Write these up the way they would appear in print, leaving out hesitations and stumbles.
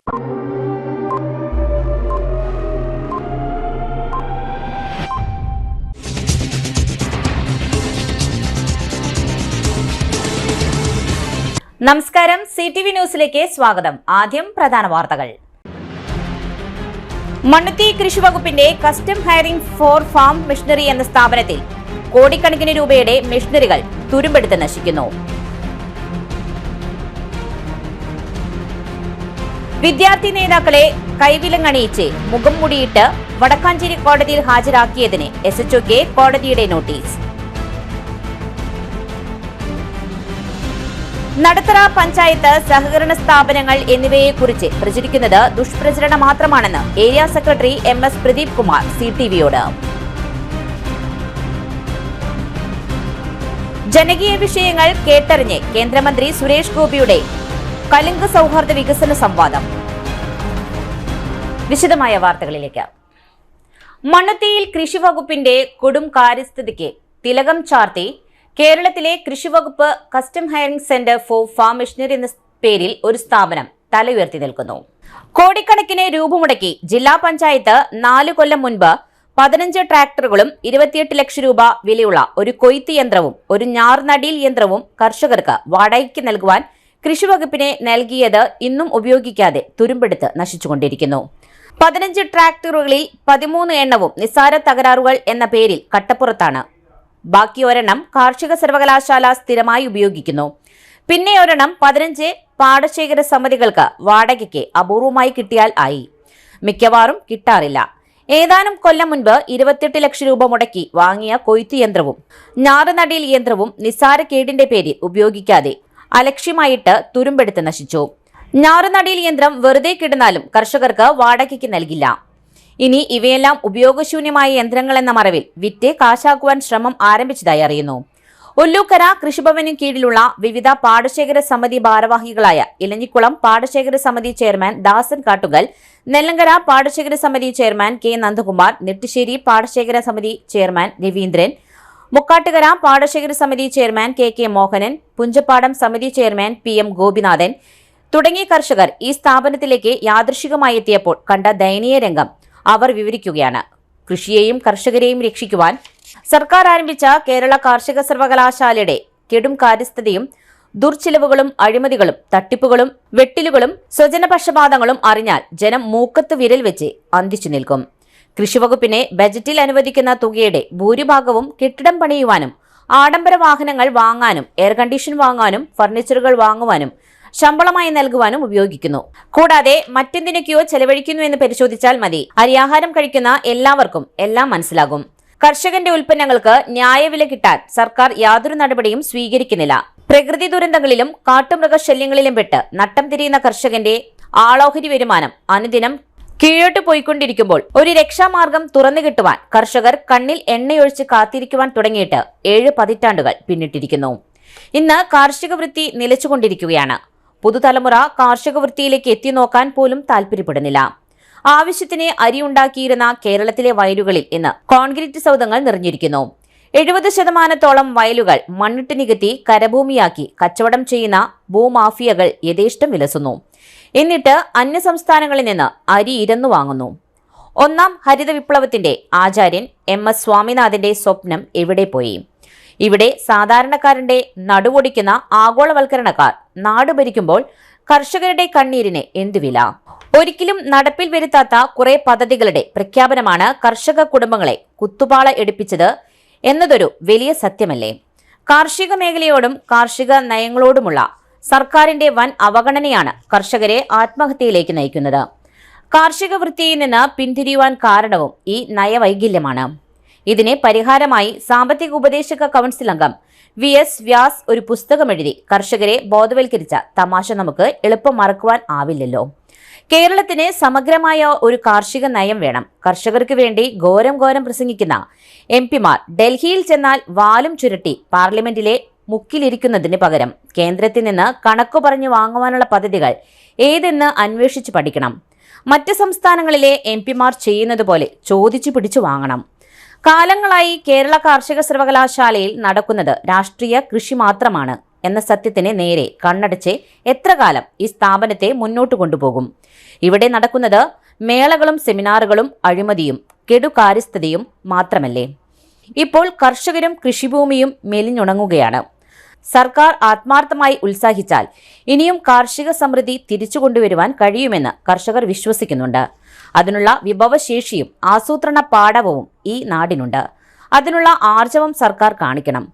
നമസ്കാരം, CTV ന്യൂസിലേക്ക് സ്വാഗതം. ആദ്യം പ്രധാന വാർത്തകൾ. മണ്ണുത്തി കൃഷി വകുപ്പിന്റെ custom hiring four farm machinery എന്ന സ്ഥാപനത്തിൽ കോടിക്കണക്കിന് രൂപയുടെ മെഷീനറികൾ തുരുമ്പെടുത്ത് നശിക്കുന്നു. വിദ്യാർത്ഥി നേതാക്കളെ കൈവിലങ്ങണിയിച്ച് മുഖം മൂടിയിട്ട് വടക്കാഞ്ചേരി കോടതിയിൽ ഹാജരാക്കിയതിന് SHOക്ക് കോടതിയുടെ നോട്ടീസ്. നടത്തറ പഞ്ചായത്ത് സഹകരണ സ്ഥാപനങ്ങൾ എന്നിവയെക്കുറിച്ച് പ്രചരിക്കുന്നത് ദുഷ്പ്രചരണം മാത്രമാണെന്ന് area secretary MS Pradeep Kumar CTVയോട്. ജനകീയ വിഷയങ്ങൾ കേട്ടറിഞ്ഞ് കേന്ദ്രമന്ത്രി സുരേഷ് ഗോപിയുടെ കലിംഗ സൗഹാർദ്ദ വികസന സംവാദം. വിശദമായ വാർത്തകളിലേക്ക്. മണ്ണുത്തിയിൽ കൃഷി വകുപ്പിന്റെ കൊടും കാര്യസ്ഥിതിക്ക് തിലകം ചാർത്തി കേരളത്തിലെ കൃഷിവകുപ്പ് custom hiring centre for farm machinery എന്ന പേരിൽ ഒരു സ്ഥാപനം തല ഉയർത്തി നിൽക്കുന്നു. കോടിക്കണക്കിന് രൂപ മുടക്കി ജില്ലാ പഞ്ചായത്ത് 4 കൊല്ലം മുൻപ് 15 ട്രാക്ടറുകളും 28 ലക്ഷം രൂപ വിലയുള്ള ഒരു കൊയ്ത്ത് യന്ത്രവും ഒരു ഞാർനടിയിൽ യന്ത്രവും കർഷകർക്ക് വാടകയ്ക്ക് നൽകുവാൻ കൃഷിവകുപ്പിനെ നൽകിയത് ഇന്നും ഉപയോഗിക്കാതെ തുരുമ്പെടുത്ത് നശിച്ചുകൊണ്ടിരിക്കുന്നു. 15 ട്രാക്ടറുകളിൽ 13 എണ്ണവും നിസ്സാര തകരാറുകൾ എന്ന പേരിൽ കട്ടപ്പുറത്താണ്. ബാക്കി ഒരെണ്ണം കാർഷിക സർവകലാശാല സ്ഥിരമായി ഉപയോഗിക്കുന്നു. പിന്നെ ഒരെണ്ണം 15 പാടശേഖര സമിതികൾക്ക് വാടകയ്ക്ക് അപൂർവമായി കിട്ടിയാൽ ആയി. മിക്കവാറും കിട്ടാറില്ല. ഏതാനും കൊല്ലം മുൻപ് 28 ലക്ഷം രൂപ മുടക്കി വാങ്ങിയ കൊയ്ത്ത് യന്ത്രവും ഞാറുനടിയിൽ യന്ത്രവും നിസ്സാര കേടിന്റെ പേരിൽ ഉപയോഗിക്കാതെ അലക്ഷ്യമായിട്ട് തുരുമ്പെടുത്ത് നശിച്ചു. ഞാറുനടിയിൽ യന്ത്രം വെറുതെ കിടന്നാലും കർഷകർക്ക് വാടകയ്ക്ക് നൽകില്ല. ഇനി ഇവയെല്ലാം ഉപയോഗശൂന്യമായ യന്ത്രങ്ങൾ എന്ന മറവിൽ വിറ്റ് കാശാക്കുവാൻ ശ്രമം ആരംഭിച്ചതായി അറിയുന്നു. ഒല്ലൂക്കര കൃഷിഭവനു കീഴിലുള്ള വിവിധ പാടശേഖര സമിതി ഭാരവാഹികളായ ഇലഞ്ഞിക്കുളം പാടശേഖര സമിതി ചെയർമാൻ ദാസൻ കാട്ടുകൽ, നെല്ലങ്കര പാടശേഖര സമിതി ചെയർമാൻ K നന്ദകുമാർ, നെട്ടിശ്ശേരി പാടശേഖര സമിതി ചെയർമാൻ രവീന്ദ്രൻ, മുക്കാട്ടുകര പാടശേഖര സമിതി ചെയർമാൻ KK മോഹനൻ, പുഞ്ചപ്പാടം സമിതി ചെയർമാൻ PM ഗോപിനാഥൻ തുടങ്ങിയ കർഷകർ ഈ സ്ഥാപനത്തിലേക്ക് യാദൃശികമായി എത്തിയപ്പോൾ കണ്ട ദയനീയ രംഗം അവർ വിവരിക്കുകയാണ്. കൃഷിയെയും കർഷകരെയും രക്ഷിക്കുവാൻ സർക്കാർ ആരംഭിച്ച കേരള കാർഷിക സർവകലാശാലയുടെ കെടും കാര്യസ്ഥതയും ദുർച്ചിലവുകളും അഴിമതികളും തട്ടിപ്പുകളും വെട്ടിലുകളും സ്വജനപക്ഷപാതങ്ങളും അറിഞ്ഞാൽ ജനം മൂക്കത്ത് വിരൽ വെച്ച് അന്തിച്ചു നിൽക്കും. കൃഷിവകുപ്പിനെ ബജറ്റിൽ അനുവദിക്കുന്ന തുകയുടെ ഭൂരിഭാഗവും കെട്ടിടം പണിയുവാനും ആഡംബര വാഹനങ്ങൾ വാങ്ങാനും എയർ കണ്ടീഷൻ വാങ്ങാനും ഫർണിച്ചറുകൾ വാങ്ങുവാനും ശമ്പളമായി നൽകുവാനും ഉപയോഗിക്കുന്നു. കൂടാതെ മറ്റെന്തിനൊക്കെയോ ചെലവഴിക്കുന്നു എന്ന് പരിശോധിച്ചാൽ മതി. അരിയാഹാരം കഴിക്കുന്ന എല്ലാവർക്കും എല്ലാം മനസ്സിലാകും. കർഷകന്റെ ഉൽപ്പന്നങ്ങൾക്ക് ന്യായവില കിട്ടാൻ സർക്കാർ യാതൊരു നടപടിയും സ്വീകരിക്കുന്നില്ല. പ്രകൃതി ദുരന്തങ്ങളിലും കാട്ടുമൃഗശല്യങ്ങളിലും പെട്ട് നട്ടം തിരിയുന്ന കർഷകന്റെ ആളോഹരി വരുമാനം അനുദിനം കീഴോട്ട് പോയിക്കൊണ്ടിരിക്കുമ്പോൾ ഒരു രക്ഷാമാർഗം തുറന്നു കിട്ടുവാൻ കർഷകർ കണ്ണിൽ എണ്ണയൊഴിച്ച് കാത്തിരിക്കുവാൻ തുടങ്ങിയിട്ട് 7 പതിറ്റാണ്ടുകൾ പിന്നിട്ടിരിക്കുന്നു. ഇന്ന് കാർഷിക വൃത്തി നിലച്ചുകൊണ്ടിരിക്കുകയാണ്. പുതുതലമുറ കാർഷിക വൃത്തിയിലേക്ക് എത്തി നോക്കാൻ പോലും താല്പര്യപ്പെടുന്നില്ല. ആവശ്യത്തിന് അരി ഉണ്ടാക്കിയിരുന്ന കേരളത്തിലെ വയലുകളിൽ ഇന്ന് കോൺക്രീറ്റ് സൗധങ്ങൾ നിറഞ്ഞിരിക്കുന്നു. 70% വയലുകൾ മണ്ണിട്ട് നികത്തി കരഭൂമിയാക്കി കച്ചവടം ചെയ്യുന്ന ഭൂമാഫിയകൾ യഥേഷ്ടം വിലസുന്നു. എന്നിട്ട് അന്യസംസ്ഥാനങ്ങളിൽ നിന്ന് അരി ഇരന്നു വാങ്ങുന്നു. ഒന്നാം ഹരിത വിപ്ലവത്തിന്റെ ആചാര്യൻ MS സ്വാമിനാഥന്റെ സ്വപ്നം എവിടെ പോയി? ഇവിടെ സാധാരണക്കാരന്റെ നടുവൊടിക്കുന്ന ആഗോളവൽക്കരണക്കാർ നാട് ഭരിക്കുമ്പോൾ കർഷകരുടെ കണ്ണീരിന് എന്തു വില? ഒരിക്കലും നടപ്പിൽ വരുത്താത്ത കുറെ പദ്ധതികളുടെ പ്രഖ്യാപനമാണ് കർഷക കുടുംബങ്ങളെ കുത്തുപാള എടുപ്പിച്ചത് എന്നതൊരു വലിയ സത്യമല്ലേ? കാർഷിക മേഖലയോടും കാർഷിക നയങ്ങളോടുമുള്ള സർക്കാരിന്റെ വൻ അവഗണനയാണ് കർഷകരെ ആത്മഹത്യയിലേക്ക് നയിക്കുന്നത്. കാർഷിക വൃത്തിയിൽ നിന്ന് പിന്തിരിയുവാൻ കാരണവും ഈ നയവൈകല്യമാണ്. ഇതിന് പരിഹാരമായി സാമ്പത്തിക ഉപദേശക കൗൺസിൽ അംഗം VS വ്യാസ് ഒരു പുസ്തകമെഴുതി കർഷകരെ ബോധവൽക്കരിച്ച തമാശ നമുക്ക് എളുപ്പം മറക്കുവാൻ ആവില്ലല്ലോ. കേരളത്തിന് സമഗ്രമായ ഒരു കാർഷിക നയം വേണം. കർഷകർക്ക് വേണ്ടി ഘോരം പ്രസംഗിക്കുന്ന MP-മാർ ഡൽഹിയിൽ ചെന്നാൽ വാലും ചുരുട്ടി പാർലമെന്റിലെ മുക്കിലിരിക്കുന്നതിന് പകരം കേന്ദ്രത്തിൽ നിന്ന് കണക്കു പറഞ്ഞു വാങ്ങുവാനുള്ള പദ്ധതികൾ ഏതെന്ന് അന്വേഷിച്ചു പഠിക്കണം. മറ്റ് സംസ്ഥാനങ്ങളിലെ MP-മാർ ചെയ്യുന്നത് പോലെ ചോദിച്ചു പിടിച്ചു വാങ്ങണം. കാലങ്ങളായി കേരള കാർഷിക സർവകലാശാലയിൽ നടക്കുന്നത് രാഷ്ട്രീയ കൃഷി മാത്രമാണ്. എന്ന സത്യത്തിന് നേരെ കണ്ണടച്ച് എത്ര കാലം ഈ സ്ഥാപനത്തെ മുന്നോട്ട് കൊണ്ടുപോകും? ഇവിടെ നടക്കുന്നത് മേളകളും സെമിനാറുകളും അഴിമതിയും കെടുകാര്യസ്ഥതയും മാത്രമല്ലേ? ഇപ്പോൾ കർഷകരും കൃഷിഭൂമിയും മെലിഞ്ഞുണങ്ങുകയാണ്. സർക്കാർ ആത്മാർത്ഥമായി ഉത്സാഹിച്ചാൽ ഇനിയും കാർഷിക സമൃദ്ധി തിരിച്ചു കൊണ്ടുവരുവാൻ കഴിയുമെന്ന് കർഷകർ വിശ്വസിക്കുന്നുണ്ട്. അതിനുള്ള വിഭവശേഷിയും ആസൂത്രണ പാടവവും ഈ നാടിനുണ്ട്. അതിനുള്ള ആർജവം സർക്കാർ കാണിക്കണം.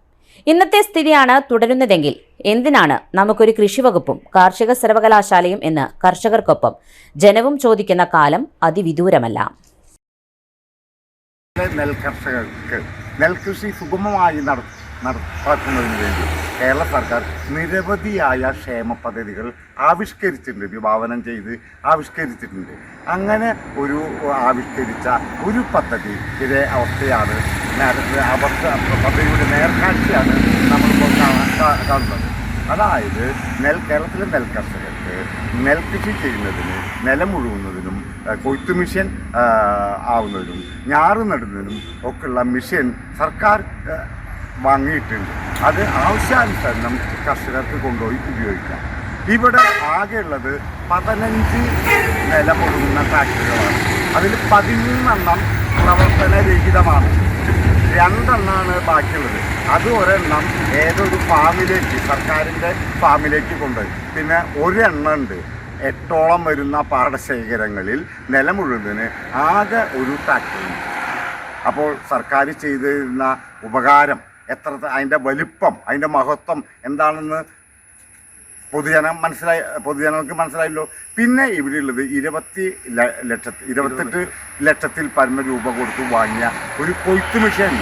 ഇന്നത്തെ സ്ഥിതിയാണ് തുടരുന്നതെങ്കിൽ എന്തിനാണ് നമുക്കൊരു കൃഷിവകുപ്പും കാർഷിക സർവകലാശാലയും എന്ന് കർഷകർക്കൊപ്പം ജനവും ചോദിക്കുന്ന കാലം അതിവിദൂരമല്ല. നെൽകർഷകർക്ക് നെൽകൃഷി സുഗമമായി നടപ്പാക്കുന്നതിന് വേണ്ടി കേരള സർക്കാർ നിരവധിയായ ക്ഷേമ പദ്ധതികൾ ആവിഷ്കരിച്ചിട്ടുണ്ട്, വിഭാവനം ചെയ്ത് ആവിഷ്കരിച്ചിട്ടുണ്ട്. അങ്ങനെ ഒരു ആവിഷ്കരിച്ച ഒരു പദ്ധതിയുടെ അവസ്ഥയാണ് പദ്ധതിയുടെ നേർക്കാഴ്ചയാണ് നമ്മളിപ്പോൾ കാണുന്നത്. അതായത് കേരളത്തിലെ നെൽകർഷകർക്ക് നെൽകൃഷി ചെയ്യുന്നതിന്, നിലം ഉഴുകുന്നതിനും, കൊയ്ത്തു മിഷൻ ആവുന്നതിനും, ഞാറ് നടുന്നതിനും ഒക്കെയുള്ള മിഷൻ സർക്കാർ വാങ്ങിയിട്ടുണ്ട്. അത് ആവശ്യാനുസരണം കർഷകർക്ക് കൊണ്ടുപോയി ഉപയോഗിക്കാം. ഇവിടെ ആകെയുള്ളത് 15 നിലമൊഴുകുന്ന ഫാക്ടറികളാണ്. അതിൽ 13 പ്രവർത്തനരഹിതമാണ്. 2 ബാക്കിയുള്ളത്. അത് ഒരെണ്ണം ഏതൊരു ഫാമിലേക്ക്, സർക്കാരിൻ്റെ ഫാമിലേക്ക് കൊണ്ടുപോയി. പിന്നെ 1 ഉണ്ട് 8 വരുന്ന പാടശേഖരങ്ങളിൽ നിലമുഴുന്നതിന് ആകെ ഒരു ഫാക്ടറി. അപ്പോൾ സർക്കാർ ചെയ്തിരുന്ന ഉപകാരം എത്ര, അതിൻ്റെ വലിപ്പം, അതിൻ്റെ മഹത്വം എന്താണെന്ന് പൊതുജനങ്ങൾക്ക് മനസ്സിലായല്ലോ. പിന്നെ ഇവിടെയുള്ളത് 28 ലക്ഷത്തിൽ പരമ രൂപ കൊടുത്ത് വാങ്ങിയ ഒരു കൊയ്ത്ത് മിഷൻ.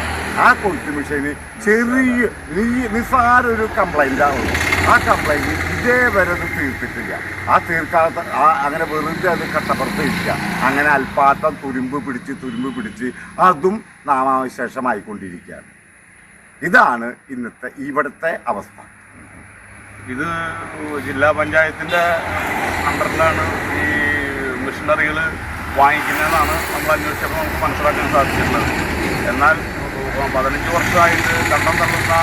ആ കൊയ്ത്ത് മിഷന് ചെറിയ നിസ്സാര ഒരു കംപ്ലൈൻ്റ് ആവുന്നു. ആ കംപ്ലൈൻറ്റ് ഇതേവരെ അത് തീർത്തിട്ടില്ല. ആ തീർക്കാത്ത അങ്ങനെ വെറുതെ അത് കട്ടപ്പുറത്ത് ഇരിക്കുക. അങ്ങനെ അൽപ്പാട്ടം തുരുമ്പ് പിടിച്ച് അതും നാമാവശേഷമായിക്കൊണ്ടിരിക്കുകയാണ്. ഇതാണ് ഇവിടുത്തെ അവസ്ഥ. ഇത് ജില്ലാ പഞ്ചായത്തിൻ്റെ അണ്ടറിലാണ് ഈ മിഷനറികൾ വാങ്ങിക്കുന്നതെന്നാണ് നമ്മൾ അന്വേഷിച്ചപ്പോൾ നമുക്ക് മനസ്സിലാക്കാൻ സാധിച്ചിട്ടുള്ളത്. എന്നാൽ 15 വർഷമായിട്ട് കണ്ടം തള്ളുന്ന,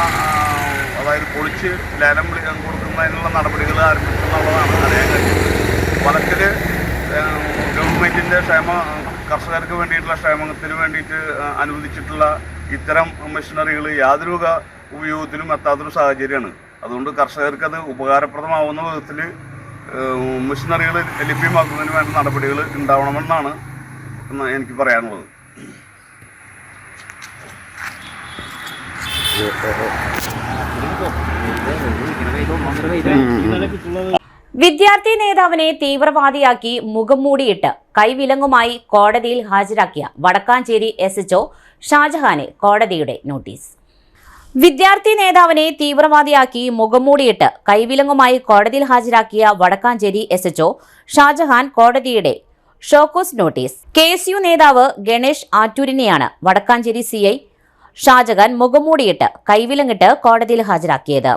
അതായത് പൊളിച്ച് ലേലം കൊടുക്കുന്നതിനുള്ള നടപടികൾ ആരംഭിക്കുന്നുള്ളതാണ് അറിയാൻ കഴിയുന്നത്. വനത്തിൽ ഗവൺമെൻറ്റിൻ്റെ കർഷകർക്ക് വേണ്ടിയിട്ടുള്ള ക്ഷേമത്തിന് വേണ്ടിയിട്ട് അനുവദിച്ചിട്ടുള്ള ഇത്തരം മെഷീനറികൾ യാതൊരു ഉപയോഗത്തിലും എത്താത്തൊരു സാഹചര്യമാണ്. അതുകൊണ്ട് കർഷകർക്ക് അത് ഉപകാരപ്രദമാവുന്ന വിധത്തിൽ മെഷീനറികൾ ലഭ്യമാക്കുന്നതിന് വേണ്ട നടപടികൾ ഉണ്ടാവണമെന്നാണ് എനിക്ക് പറയാനുള്ളത്. വിദ്യാർത്ഥി നേതാവിനെ തീവ്രവാദിയാക്കി മുഖം മൂടിയിട്ട് കൈവിലങ്ങുമായി കോടതിയിൽ ഹാജരാക്കിയ വടക്കാഞ്ചേരി SHO ഷാജഹാന് കോടതിയുടെ നോട്ടീസ്. വിദ്യാർത്ഥി നേതാവിനെ തീവ്രവാദിയാക്കി മുഖംമൂടിയിട്ട് കൈവിലങ്ങുമായി കോടതിയിൽ ഹാജരാക്കിയ വടക്കാഞ്ചേരി SHO ഷാജഹാൻ കോടതിയുടെ ഷോക്കോസ് നോട്ടീസ്. KSU നേതാവ് ഗണേഷ് ആറ്റൂരിനെയാണ് വടക്കാഞ്ചേരി CI ഷാജഹാൻ മുഖംമൂടിയിട്ട് കൈവിലങ്ങിട്ട് കോടതിയിൽ ഹാജരാക്കിയത്.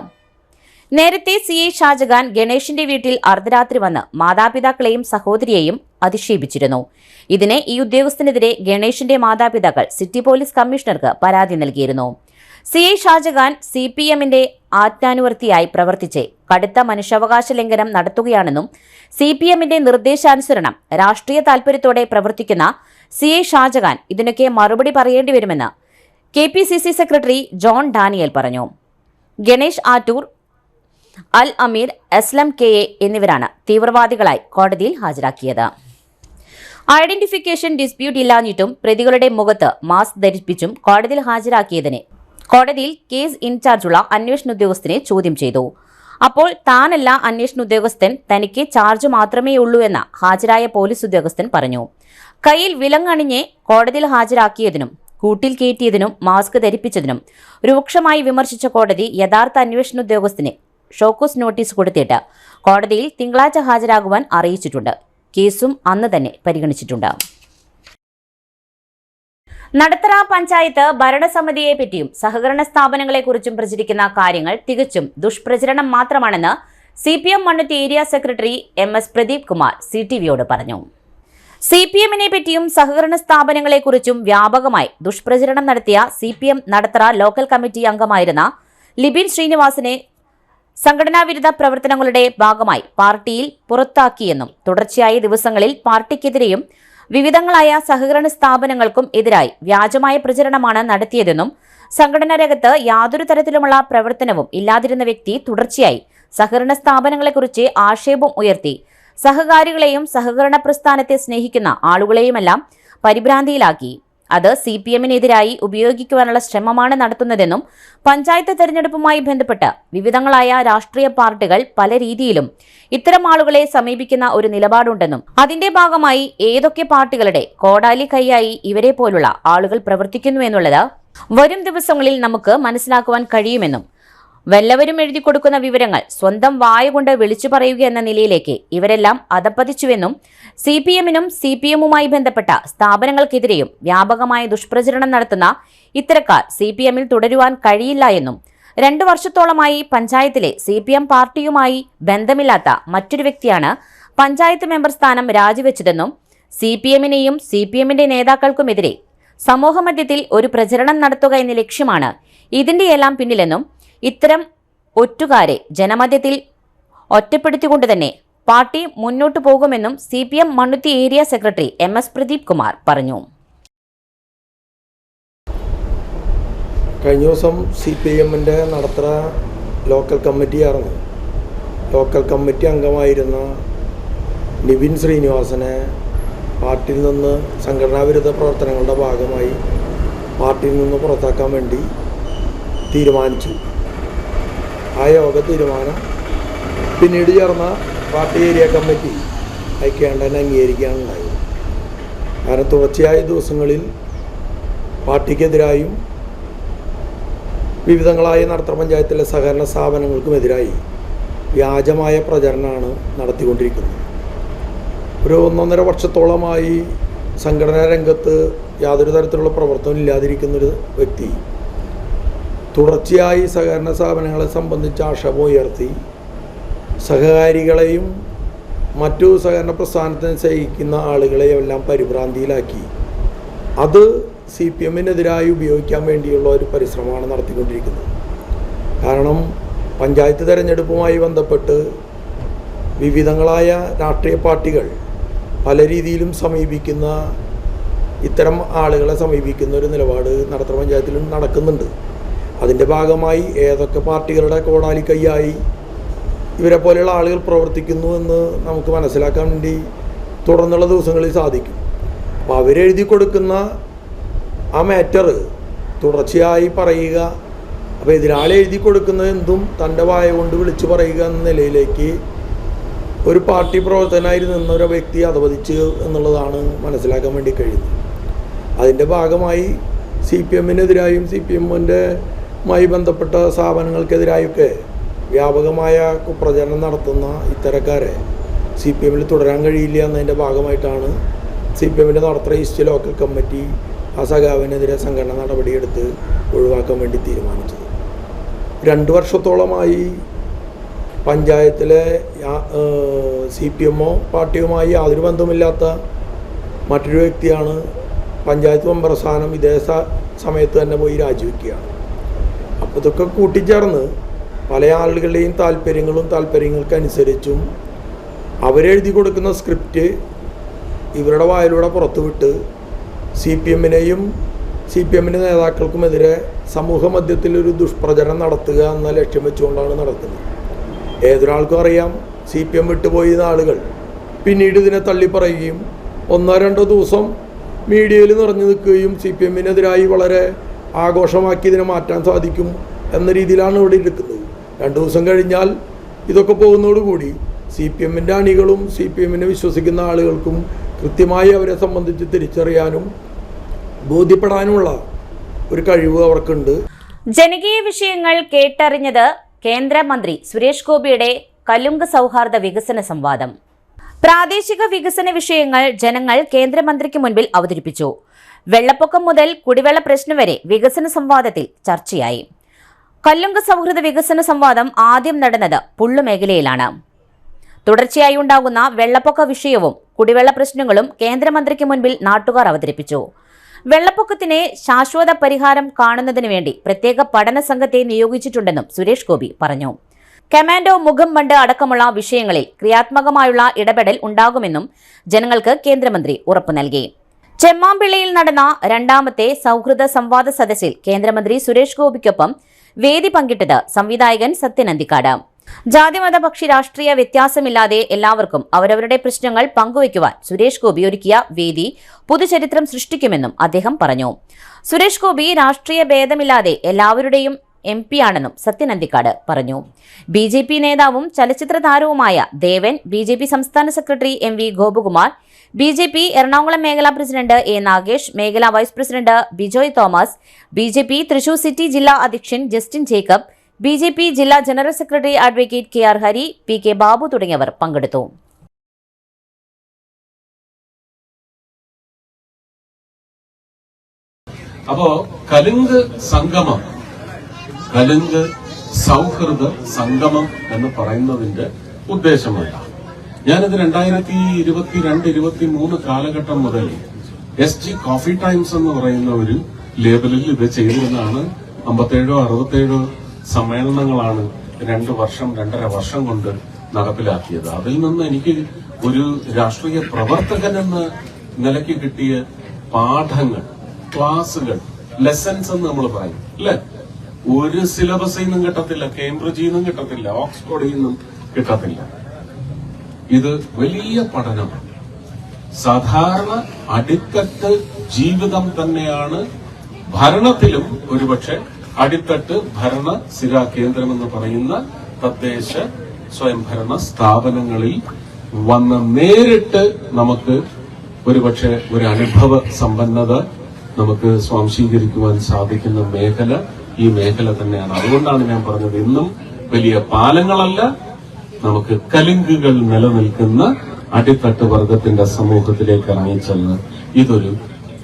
നേരത്തെ CI ഷാജഹാൻ ഗണേഷിന്റെ വീട്ടിൽ അർദ്ധരാത്രി വന്ന് മാതാപിതാക്കളെയും സഹോദരിയെയും അധിക്ഷേപിച്ചിരുന്നു. ഇതിന് ഈ ഉദ്യോഗസ്ഥനെതിരെ ഗണേഷിന്റെ മാതാപിതാക്കൾ സിറ്റി പോലീസ് കമ്മീഷണർക്ക് പരാതി നൽകിയിരുന്നു. CI ഷാജഹാൻ CPMന്റെ ആജ്ഞാനുവർത്തിയായി പ്രവർത്തിച്ച് കടുത്ത മനുഷ്യാവകാശ ലംഘനം നടത്തുകയാണെന്നും CPMന്റെ നിർദ്ദേശാനുസരണം രാഷ്ട്രീയ താൽപര്യത്തോടെ പ്രവർത്തിക്കുന്ന CI ഷാജഹാൻ ഇതിനൊക്കെ മറുപടി പറയേണ്ടി വരുമെന്ന് KPCC സെക്രട്ടറി ജോൺ ഡാനിയൽ പറഞ്ഞു. ഗണേഷ് ആറ്റൂർ, അൽ അമീർ, അസ്ലം KA എന്നിവരാണ് തീവ്രവാദികളായി കോടതിയിൽ ഹാജരാക്കിയത്. ഐഡന്റിഫിക്കേഷൻ ഡിസ്പ്യൂട്ട് ഇല്ലാഞ്ഞിട്ടും പ്രതികളുടെ മുഖത്ത് മാസ്ക് ധരിപ്പിച്ചും കോടതിയിൽ ഹാജരാക്കിയതിന് കോടതിയിൽ കേസ് ഇൻചാർജുള്ള അന്വേഷണ ഉദ്യോഗസ്ഥനെ ചോദ്യം ചെയ്തു. അപ്പോൾ താനല്ല അന്വേഷണ ഉദ്യോഗസ്ഥൻ, തനിക്ക് ചാർജ് മാത്രമേ ഉള്ളൂ എന്ന് ഹാജരായ പോലീസ് ഉദ്യോഗസ്ഥൻ പറഞ്ഞു. കയ്യിൽ വിലങ്ങണിഞ്ഞ് കോടതിയിൽ ഹാജരാക്കിയതിനും കൂട്ടിൽ കയറ്റിയതിനും മാസ്ക് ധരിപ്പിച്ചതിനും രൂക്ഷമായി വിമർശിച്ച കോടതി യഥാർത്ഥ അന്വേഷണ ഉദ്യോഗസ്ഥന് ഷോക്കോസ് നോട്ടീസ് കൊടുത്തിട്ട് കോടതിയിൽ തിങ്കളാഴ്ച ഹാജരാകുവാൻ അറിയിച്ചിട്ടുണ്ട്. കേസും അന്ന് തന്നെ പരിഗണിച്ചിട്ടുണ്ട്. നടത്തറ പഞ്ചായത്ത് ഭരണസമിതിയെപ്പറ്റിയും സഹകരണ സ്ഥാപനങ്ങളെക്കുറിച്ചും പ്രചരിക്കുന്ന കാര്യങ്ങൾ തികച്ചും ദുഷ്പ്രചരണം മാത്രമാണെന്ന് CPM Mannuthy area secretary MS Pradeep Kumar CTVയോട് പറഞ്ഞു. CPMനെ പറ്റിയും സഹകരണ സ്ഥാപനങ്ങളെക്കുറിച്ചും വ്യാപകമായി ദുഷ്പ്രചരണം നടത്തിയ CPM നടത്തറ ലോക്കൽ കമ്മിറ്റി അംഗമായിരുന്ന ലിബിൻ ശ്രീനിവാസനെ സംഘടനാ വിരുദ്ധ പ്രവർത്തനങ്ങളുടെ ഭാഗമായി പാർട്ടിയിൽ പുറത്താക്കിയെന്നും തുടർച്ചയായ ദിവസങ്ങളിൽ പാർട്ടിക്കെതിരെയും വിവിധങ്ങളായ സഹകരണ സ്ഥാപനങ്ങൾക്കും എതിരായി വ്യാജമായ പ്രചരണമാണ് നടത്തിയതെന്നും സംഘടനാ രംഗത്ത് യാതൊരു തരത്തിലുമുള്ള പ്രവർത്തനവും ഇല്ലാതിരുന്ന വ്യക്തി തുടർച്ചയായി സഹകരണ സ്ഥാപനങ്ങളെക്കുറിച്ച് ആക്ഷേപം ഉയർത്തി സഹകാരികളെയും സഹകരണ പ്രസ്ഥാനത്തെ സ്നേഹിക്കുന്ന ആളുകളെയുമെല്ലാം പരിഭ്രാന്തിയിലാക്കി. അത് CPM-നെതിരായി ഉപയോഗിക്കുവാനുള്ള ശ്രമമാണ് നടത്തുന്നതെന്നും പഞ്ചായത്ത് തെരഞ്ഞെടുപ്പുമായി ബന്ധപ്പെട്ട് വിവിധങ്ങളായ രാഷ്ട്രീയ പാർട്ടികൾ പല രീതിയിലും ഇത്തരം ആളുകളെ സമീപിക്കുന്ന ഒരു നിലപാടുണ്ടെന്നും അതിന്റെ ഭാഗമായി ഏതൊക്കെ പാർട്ടികളുടെ കോടാലി കൈയായി ഇവരെ പോലുള്ള ആളുകൾ പ്രവർത്തിക്കുന്നുവെന്നുള്ളത് വരും ദിവസങ്ങളിൽ നമുക്ക് മനസ്സിലാക്കുവാൻ കഴിയുമെന്നും വല്ലവരും എഴുതി കൊടുക്കുന്ന വിവരങ്ങൾ സ്വന്തം വായ കൊണ്ട് വിളിച്ചു പറയുക എന്ന നിലയിലേക്ക് ഇവരെല്ലാം അധപ്പതിച്ചുവെന്നും CPM-നും CPM-മായി ബന്ധപ്പെട്ട സ്ഥാപനങ്ങൾക്കെതിരെയും വ്യാപകമായ ദുഷ്പ്രചരണം നടത്തുന്ന ഇത്തരക്കാർ CPM-ൽ തുടരുവാൻ കഴിയില്ല എന്നും 2 വർഷത്തോളമായി പഞ്ചായത്തിലെ CPM പാർട്ടിയുമായി ബന്ധമില്ലാത്ത മറ്റൊരു വ്യക്തിയാണ് പഞ്ചായത്ത് മെമ്പർ സ്ഥാനം രാജിവെച്ചതെന്നും CPM-നെയും CPM-ന്റെ നേതാക്കൾക്കുമെതിരെ സമൂഹമധ്യത്തിൽ ഒരു പ്രചരണം നടത്തുക എന്ന ലക്ഷ്യമാണ് ഇതിന്റെയെല്ലാം പിന്നിലെന്നും ഇത്തരം ഒറ്റുകാരെ ജനമധ്യത്തിൽ ഒറ്റപ്പെടുത്തിക്കൊണ്ട് തന്നെ പാർട്ടി മുന്നോട്ടു പോകുമെന്നും CPM Mannuthy area secretary MS Pradeep Kumar പറഞ്ഞു. കഴിഞ്ഞ ദിവസം CPM-ന്റെ നടത്തറ ലോക്കൽ കമ്മിറ്റിയായിരുന്നു. ലോക്കൽ കമ്മിറ്റി അംഗമായിരുന്ന നിവിൻ ശ്രീനിവാസനെ പാർട്ടിയിൽ നിന്ന് സംഘടനാ വിരുദ്ധ പ്രവർത്തനങ്ങളുടെ ഭാഗമായി പാർട്ടിയിൽ നിന്ന് പുറത്താക്കാൻ വേണ്ടി തീരുമാനിച്ചു. ആ യോഗ തീരുമാനം പിന്നീട് ചേർന്ന പാർട്ടി ഏരിയ കമ്മിറ്റി ഐക്യകണ്ഠേന അംഗീകരിക്കുകയാണ് ഉണ്ടായത്. കാരണം തുടർച്ചയായ ദിവസങ്ങളിൽ പാർട്ടിക്കെതിരായും വിവിധങ്ങളായ നടത്തറ പഞ്ചായത്തിലെ സഹകരണ സ്ഥാപനങ്ങൾക്കുമെതിരായി വ്യാജമായ പ്രചരണമാണ് നടത്തിക്കൊണ്ടിരിക്കുന്നത്. ഒരു 1.5 വർഷത്തോളമായി സംഘടനാ രംഗത്ത് യാതൊരു തരത്തിലുള്ള പ്രവർത്തനം ഇല്ലാതിരിക്കുന്നൊരു വ്യക്തി തുടർച്ചയായി സഹകരണ സ്ഥാപനങ്ങളെ സംബന്ധിച്ച് ആക്ഷേപം ഉയർത്തി സഹകാരികളെയും മറ്റു സഹകരണ പ്രസ്ഥാനത്തിന് സഹിക്കുന്ന ആളുകളെയും എല്ലാം പരിഭ്രാന്തിയിലാക്കി അത് CPM-നെതിരായി ഉപയോഗിക്കാൻ വേണ്ടിയുള്ള ഒരു പരിശ്രമമാണ് നടത്തിക്കൊണ്ടിരിക്കുന്നത്. കാരണം പഞ്ചായത്ത് തെരഞ്ഞെടുപ്പുമായി ബന്ധപ്പെട്ട് വിവിധങ്ങളായ രാഷ്ട്രീയ പാർട്ടികൾ പല രീതിയിലും സമീപിക്കുന്ന ഇത്തരം ആളുകളെ സമീപിക്കുന്ന ഒരു നിലപാട് നടത്തറ പഞ്ചായത്തിലും നടക്കുന്നുണ്ട്. അതിൻ്റെ ഭാഗമായി ഏതൊക്കെ പാർട്ടികളുടെ കോടാലി കൈയായി ഇവരെ പോലെയുള്ള ആളുകൾ പ്രവർത്തിക്കുന്നു എന്ന് നമുക്ക് മനസ്സിലാക്കാൻ വേണ്ടി തുടർന്നുള്ള ദിവസങ്ങളിൽ സാധിക്കും. അപ്പോൾ അവരെഴുതി കൊടുക്കുന്ന ആ മാറ്റർ തുടർച്ചയായി പറയുക, അപ്പോൾ എതിരാളി എഴുതി കൊടുക്കുന്നത് എന്തും തൻ്റെ വായ കൊണ്ട് വിളിച്ചു പറയുക എന്ന നിലയിലേക്ക് ഒരു പാർട്ടി പ്രവർത്തകനായി നിന്നൊരു വ്യക്തി അധപതിച്ച് എന്നുള്ളതാണ് മനസ്സിലാക്കാൻ വേണ്ടി കഴിയുന്നത്. അതിൻ്റെ ഭാഗമായി CPM-നെതിരായും CPM-മായി ബന്ധപ്പെട്ട സ്ഥാപനങ്ങൾക്കെതിരായൊക്കെ വ്യാപകമായ കുപ്രചരണം നടത്തുന്ന ഇത്തരക്കാരെ CPM-ൽ തുടരാൻ കഴിയില്ല എന്നതിൻ്റെ ഭാഗമായിട്ടാണ് CPM-ൻ്റെ നടത്തറ ഈസ്റ്റ് ലോക്കൽ കമ്മിറ്റി ആ സഖാവിനെതിരെ സംഘടന നടപടിയെടുത്ത് ഒഴിവാക്കാൻ വേണ്ടി തീരുമാനിച്ചത്. 2 വർഷത്തോളമായി പഞ്ചായത്തിലെ CPM-ഓ പാർട്ടിയുമായി യാതൊരു ബന്ധമില്ലാത്ത മറ്റൊരു വ്യക്തിയാണ് പഞ്ചായത്ത് മെമ്പർ സ്ഥാനം ഇതേ സമയത്ത് തന്നെ പോയി രാജിവെക്കുകയാണ്. അപ്പോൾ ഇതൊക്കെ കൂട്ടിച്ചേർന്ന് പല ആളുകളുടെയും താല്പര്യങ്ങൾക്കനുസരിച്ചും അവരെഴുതി കൊടുക്കുന്ന സ്ക്രിപ്റ്റ് ഇവരുടെ വായിലൂടെ പുറത്തുവിട്ട് CPM-നെയും CPM-ൻ്റെ നേതാക്കൾക്കുമെതിരെ സമൂഹ മധ്യത്തിലൊരു ദുഷ്പ്രചരണം നടത്തുക എന്ന ലക്ഷ്യം വെച്ചുകൊണ്ടാണ് നടക്കുന്നത്. ഏതൊരാൾക്കും അറിയാം CPM വിട്ടുപോയ ആളുകൾ പിന്നീട് ഇതിനെ തള്ളിപ്പറയുകയും 1-2 ദിവസം മീഡിയയിൽ നിറഞ്ഞു നിൽക്കുകയും CPM-നെതിരായി വളരെ ആഘോഷമാക്കി ഇതിനെ മാറ്റാൻ സാധിക്കും എന്ന രീതിയിലാണ് ഇവിടെ ഇരിക്കുന്നത്. 2 ദിവസം കഴിഞ്ഞാൽ ഇതൊക്കെ പോകുന്നതോടുകൂടി CPM-ൻ്റെ അണികളും CPM-നെ വിശ്വസിക്കുന്ന ആളുകൾക്കും കൃത്യമായി അവരെ സംബന്ധിച്ച് തിരിച്ചറിയാനും ബോധ്യപ്പെടാനുമുള്ള ഒരു കഴിവ് അവർക്കുണ്ട്. ജനകീയ വിഷയങ്ങൾ കേട്ടറിഞ്ഞത് കേന്ദ്രമന്ത്രി സുരേഷ് ഗോപിയുടെ കലുങ്ക് സൗഹാർദ്ദ വികസന സംവാദം. പ്രാദേശിക വികസന വിഷയങ്ങൾ ജനങ്ങൾ കേന്ദ്രമന്ത്രിക്ക് മുൻപിൽ അവതരിപ്പിച്ചു. വെള്ളപ്പൊക്കം മുതൽ കുടിവെള്ള പ്രശ്നം വരെ വികസന സംവാദത്തിൽ ചർച്ചയായി. കല്ലുങ്ക് സൗഹൃദ വികസന സംവാദം ആദ്യം നടന്നത് പുള്ളു മേഖലയിലാണ്. തുടർച്ചയായി ഉണ്ടാകുന്ന വെള്ളപ്പൊക്ക വിഷയവും കുടിവെള്ള പ്രശ്നങ്ങളും കേന്ദ്രമന്ത്രിക്ക് മുൻപിൽ നാട്ടുകാർ അവതരിപ്പിച്ചു. വെള്ളപ്പൊക്കത്തിന് ശാശ്വത പരിഹാരം കാണുന്നതിനു വേണ്ടി പ്രത്യേക പഠന സംഘത്തെ നിയോഗിച്ചിട്ടുണ്ടെന്നും സുരേഷ് ഗോപി പറഞ്ഞു. കമാൻഡോ മുഖം ബണ്ട് അടക്കമുള്ള വിഷയങ്ങളിൽ ക്രിയാത്മകമായുള്ള ഇടപെടൽ ഉണ്ടാകുമെന്നും ജനങ്ങൾക്ക് കേന്ദ്രമന്ത്രി ഉറപ്പു നൽകി. ചെമ്മാമ്പിള്ളിയിൽ നടന്ന രണ്ടാമത്തെ സൗഹൃദ സംവാദ സദസ്സിൽ കേന്ദ്രമന്ത്രി സുരേഷ് ഗോപിക്കൊപ്പം വേദി പങ്കിട്ടത് സംവിധായകൻ സത്യൻ അന്തിക്കാട്. ജാതിമത പക്ഷി രാഷ്ട്രീയ വ്യത്യാസമില്ലാതെ എല്ലാവർക്കും അവരവരുടെ പ്രശ്നങ്ങൾ പങ്കുവയ്ക്കുവാൻ സുരേഷ് ഗോപി ഒരുക്കിയ വേദി പുതുചരിത്രം സൃഷ്ടിക്കുമെന്നും അദ്ദേഹം പറഞ്ഞു. സുരേഷ് ഗോപി രാഷ്ട്രീയ ഭേദമില്ലാതെ എല്ലാവരുടെയും MP ആണെന്നും സത്യൻ അന്തിക്കാട് പറഞ്ഞു. BJP നേതാവും ചലച്ചിത്ര താരവുമായ ദേവൻ, BJP സംസ്ഥാന secretary MV Gopakumar, BJP Ernakulam മേഖലാ പ്രസിഡന്റ് A നാഗേഷ്, മേഖലാ vice president Bijoy Thomas, BJP Thrissur city ജില്ലാ അധ്യക്ഷൻ ജസ്റ്റിൻ ജേക്കബ്, BJP ജില്ലാ general secretary advocate KR Hari, PK Babu തുടങ്ങിയവർ പങ്കെടുത്തു. അപ്പോ കലുങ്ക് സംഗമം, കലുങ്ക് സൗഹൃദ സംഗമം എന്ന് പറയുന്നതിന്റെ ഉദ്ദേശമല്ല. ഞാനിത് 2022-23 കാലഘട്ടം മുതൽ SG കോഫി ടൈംസ് എന്ന് പറയുന്ന ഒരു ലേബലിൽ ഇത് ചെയ്തിരുന്നതാണ്. 57-67 സമ്മേളനങ്ങളാണ് 2-2.5 വർഷം കൊണ്ട് നടപ്പിലാക്കിയത്. അതിൽ നിന്ന് എനിക്ക് ഒരു രാഷ്ട്രീയ പ്രവർത്തകൻ എന്ന നിലയ്ക്ക് കിട്ടിയ പാഠങ്ങൾ, ക്ലാസുകൾ, ലെസൺസ് എന്ന് നമ്മൾ പറയും അല്ലെ, ഒരു സിലബസിൽ നിന്നും കിട്ടത്തില്ല, കേംബ്രിഡ്ജിൽ നിന്നും കിട്ടത്തില്ല, ഓക്സ്ഫോർഡിൽ നിന്നും കിട്ടത്തില്ല. ഇത് വലിയ പഠനമാണ്. സാധാരണ അടിത്തട്ട് ജീവിതം തന്നെയാണ് ഭരണത്തിലും. ഒരുപക്ഷെ അടിത്തട്ട് ഭരണ സ്ഥിരാ കേന്ദ്രമെന്ന് പറയുന്ന തദ്ദേശ സ്വയംഭരണ സ്ഥാപനങ്ങളിൽ വന്ന് നേരിട്ട് നമുക്ക് ഒരുപക്ഷെ ഒരു അനുഭവ സമ്പന്നത നമുക്ക് സ്വാംശീകരിക്കുവാൻ സാധിക്കുന്ന മേഖല ഈ മേഖല തന്നെയാണ്. അതുകൊണ്ടാണ് ഞാൻ പറഞ്ഞത്, ഇന്നും വലിയ പാലങ്ങളല്ല, നമുക്ക് കലുങ്കുകൾ നിലനിൽക്കുന്ന അടിത്തട്ട് വർഗത്തിന്റെ സമൂഹത്തിലേക്ക് ഇറങ്ങിച്ചെന്ന് ഇതൊരു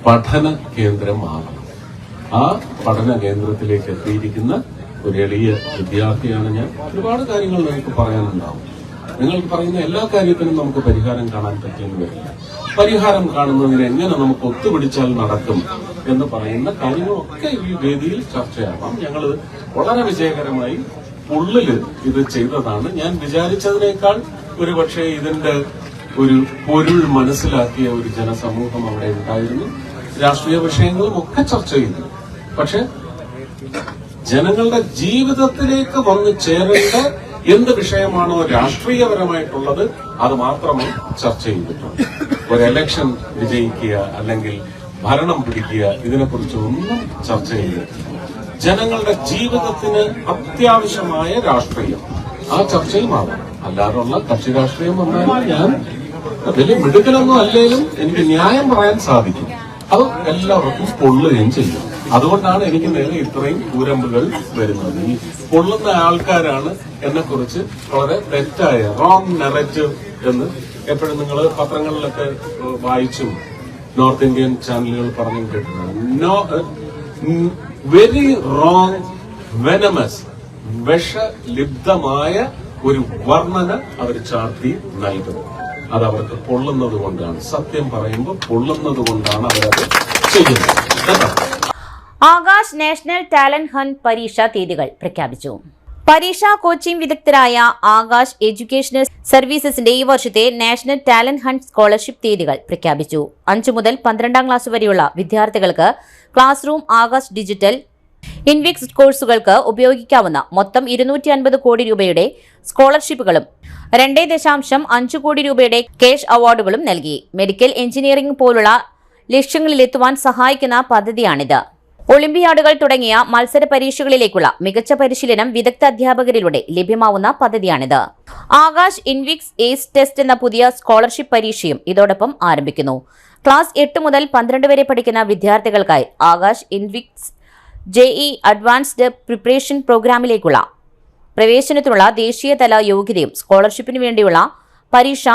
പഠന കേന്ദ്രമാകണം. ആ പഠന കേന്ദ്രത്തിലേക്ക് എത്തിയിരിക്കുന്ന ഒരു എളിയ വിദ്യാർത്ഥിയാണ് ഞാൻ. ഒരുപാട് കാര്യങ്ങൾ നിങ്ങൾക്ക് പറയാനുണ്ടാവും. നിങ്ങൾക്ക് പറയുന്ന എല്ലാ കാര്യത്തിനും നമുക്ക് പരിഹാരം കാണാൻ പറ്റിയെന്ന് വരില്ല. പരിഹാരം കാണുന്നതിന് എങ്ങനെ നമുക്ക് ഒത്തുപിടിച്ചാൽ നടക്കും എന്ന് പറയുന്ന കാര്യങ്ങളൊക്കെ ഈ വേദിയിൽ ചർച്ചയാവാം. ഞങ്ങൾ വളരെ വിജയകരമായി ഉള്ളില് ഇത് ചെയ്തതാണ്. ഞാൻ വിചാരിച്ചതിനേക്കാൾ ഒരുപക്ഷെ ഇതിന്റെ ഒരു പൊരുൾ മനസ്സിലാക്കിയ ഒരു ജനസമൂഹം അവിടെ ഉണ്ടായിരുന്നു. രാഷ്ട്രീയ വിഷയങ്ങളും ഒക്കെ ചർച്ച ചെയ്തു. പക്ഷെ ജനങ്ങളുടെ ജീവിതത്തിലേക്ക് വന്നു ചേരേണ്ട എന്ത് വിഷയമാണോ രാഷ്ട്രീയപരമായിട്ടുള്ളത് അത് മാത്രമേ ചർച്ച ചെയ്തിട്ടുള്ളൂ. ഒരു എലക്ഷൻ വിജയിക്കുക അല്ലെങ്കിൽ ഭരണം പിടിക്കുക ഇതിനെക്കുറിച്ച് ഒന്നും ചർച്ച ചെയ്തിട്ടില്ല. ജനങ്ങളുടെ ജീവിതത്തിന് അത്യാവശ്യമായ രാഷ്ട്രീയം ആ ചർച്ചയിൽ മാറും. അല്ലാതുള്ള കക്ഷി രാഷ്ട്രീയം വന്നാലും ഞാൻ വലിയ മിടുക്കലൊന്നും അല്ലെങ്കിലും എനിക്ക് ന്യായം പറയാൻ സാധിക്കും. അത് എല്ലാവർക്കും പൊള്ളുകയും ചെയ്യും. അതുകൊണ്ടാണ് എനിക്ക് നേരെ ഇത്രയും കൂരമ്പുകൾ വരുന്നത്. ഈ പൊള്ളുന്ന ആൾക്കാരാണ് എന്നെക്കുറിച്ച് വളരെ തെറ്റായ റോങ് നെറേറ്റീവ് എന്ന് എപ്പോഴും നിങ്ങൾ പത്രങ്ങളിലൊക്കെ വായിച്ചും നോർത്ത് ഇന്ത്യൻ ചാനലുകൾ പറഞ്ഞു കേട്ടിട്ടുണ്ട്. വെരി റോങ്, വെനമസ്, വിഷലിബ്ധമായ ഒരു വർണ്ണന അവർ ചാർത്തി നൽകുന്നു. അത് അവർക്ക് പൊള്ളുന്നത് കൊണ്ടാണ്. സത്യം പറയുമ്പോൾ പൊള്ളുന്നത് കൊണ്ടാണ് അവരത് ചെയ്യുന്നത്. ആകാശ് നാഷണൽ ടാലന്റ് ഹണ്ട് പരീക്ഷാ തീയതികൾ പ്രഖ്യാപിച്ചു. പരീക്ഷാ കോച്ചിംഗ് വിദഗ്ധരായ ആകാശ് എഡ്യൂക്കേഷണൽ സർവീസസിന്റെ ഈ വർഷത്തെ നാഷണൽ ടാലന്റ് ഹണ്ട് സ്കോളർഷിപ്പ് തീയതികൾ പ്രഖ്യാപിച്ചു. 5 മുതൽ 12ാം ക്ലാസ് വരെയുള്ള വിദ്യാർത്ഥികൾക്ക് ക്ലാസ് റൂം ആകാശ് ഡിജിറ്റൽ ഇൻവിക്സ് കോഴ്സുകൾക്ക് ഉപയോഗിക്കാവുന്ന മൊത്തം 250 കോടി രൂപയുടെ സ്കോളർഷിപ്പുകളും 2.5 കോടി രൂപയുടെ ക്യാഷ് അവാർഡുകളും നൽകി. മെഡിക്കൽ എഞ്ചിനീയറിംഗ് പോലുള്ള ലക്ഷ്യങ്ങളിലെത്തുവാൻ സഹായിക്കുന്ന പദ്ധതിയാണിത്. ഒളിമ്പിയാഡുകൾ തുടങ്ങിയ മത്സര പരീക്ഷകളിലേക്കുള്ള മികച്ച പരിശീലനം വിദഗ്ധ അധ്യാപകരിലൂടെ ലഭ്യമാവുന്ന പദ്ധതിയാണിത്. ആകാശ് ഇൻവിക്സ് ഏസ് ടെസ്റ്റ് എന്ന പുതിയ സ്കോളർഷിപ്പ് പരീക്ഷയും ഇതോടൊപ്പം ആരംഭിക്കുന്നു. ക്ലാസ് 8 മുതൽ 12 വരെ പഠിക്കുന്ന വിദ്യാർത്ഥികൾക്കായി ആകാശ് ഇൻവിക്സ് JE അഡ്വാൻസ്ഡ് പ്രിപ്പറേഷൻ പ്രോഗ്രാമിലേക്കുള്ള പ്രവേശനത്തിനുള്ള ദേശീയതല യോഗ്യതയും സ്കോളർഷിപ്പിന് വേണ്ടിയുള്ള പരീക്ഷ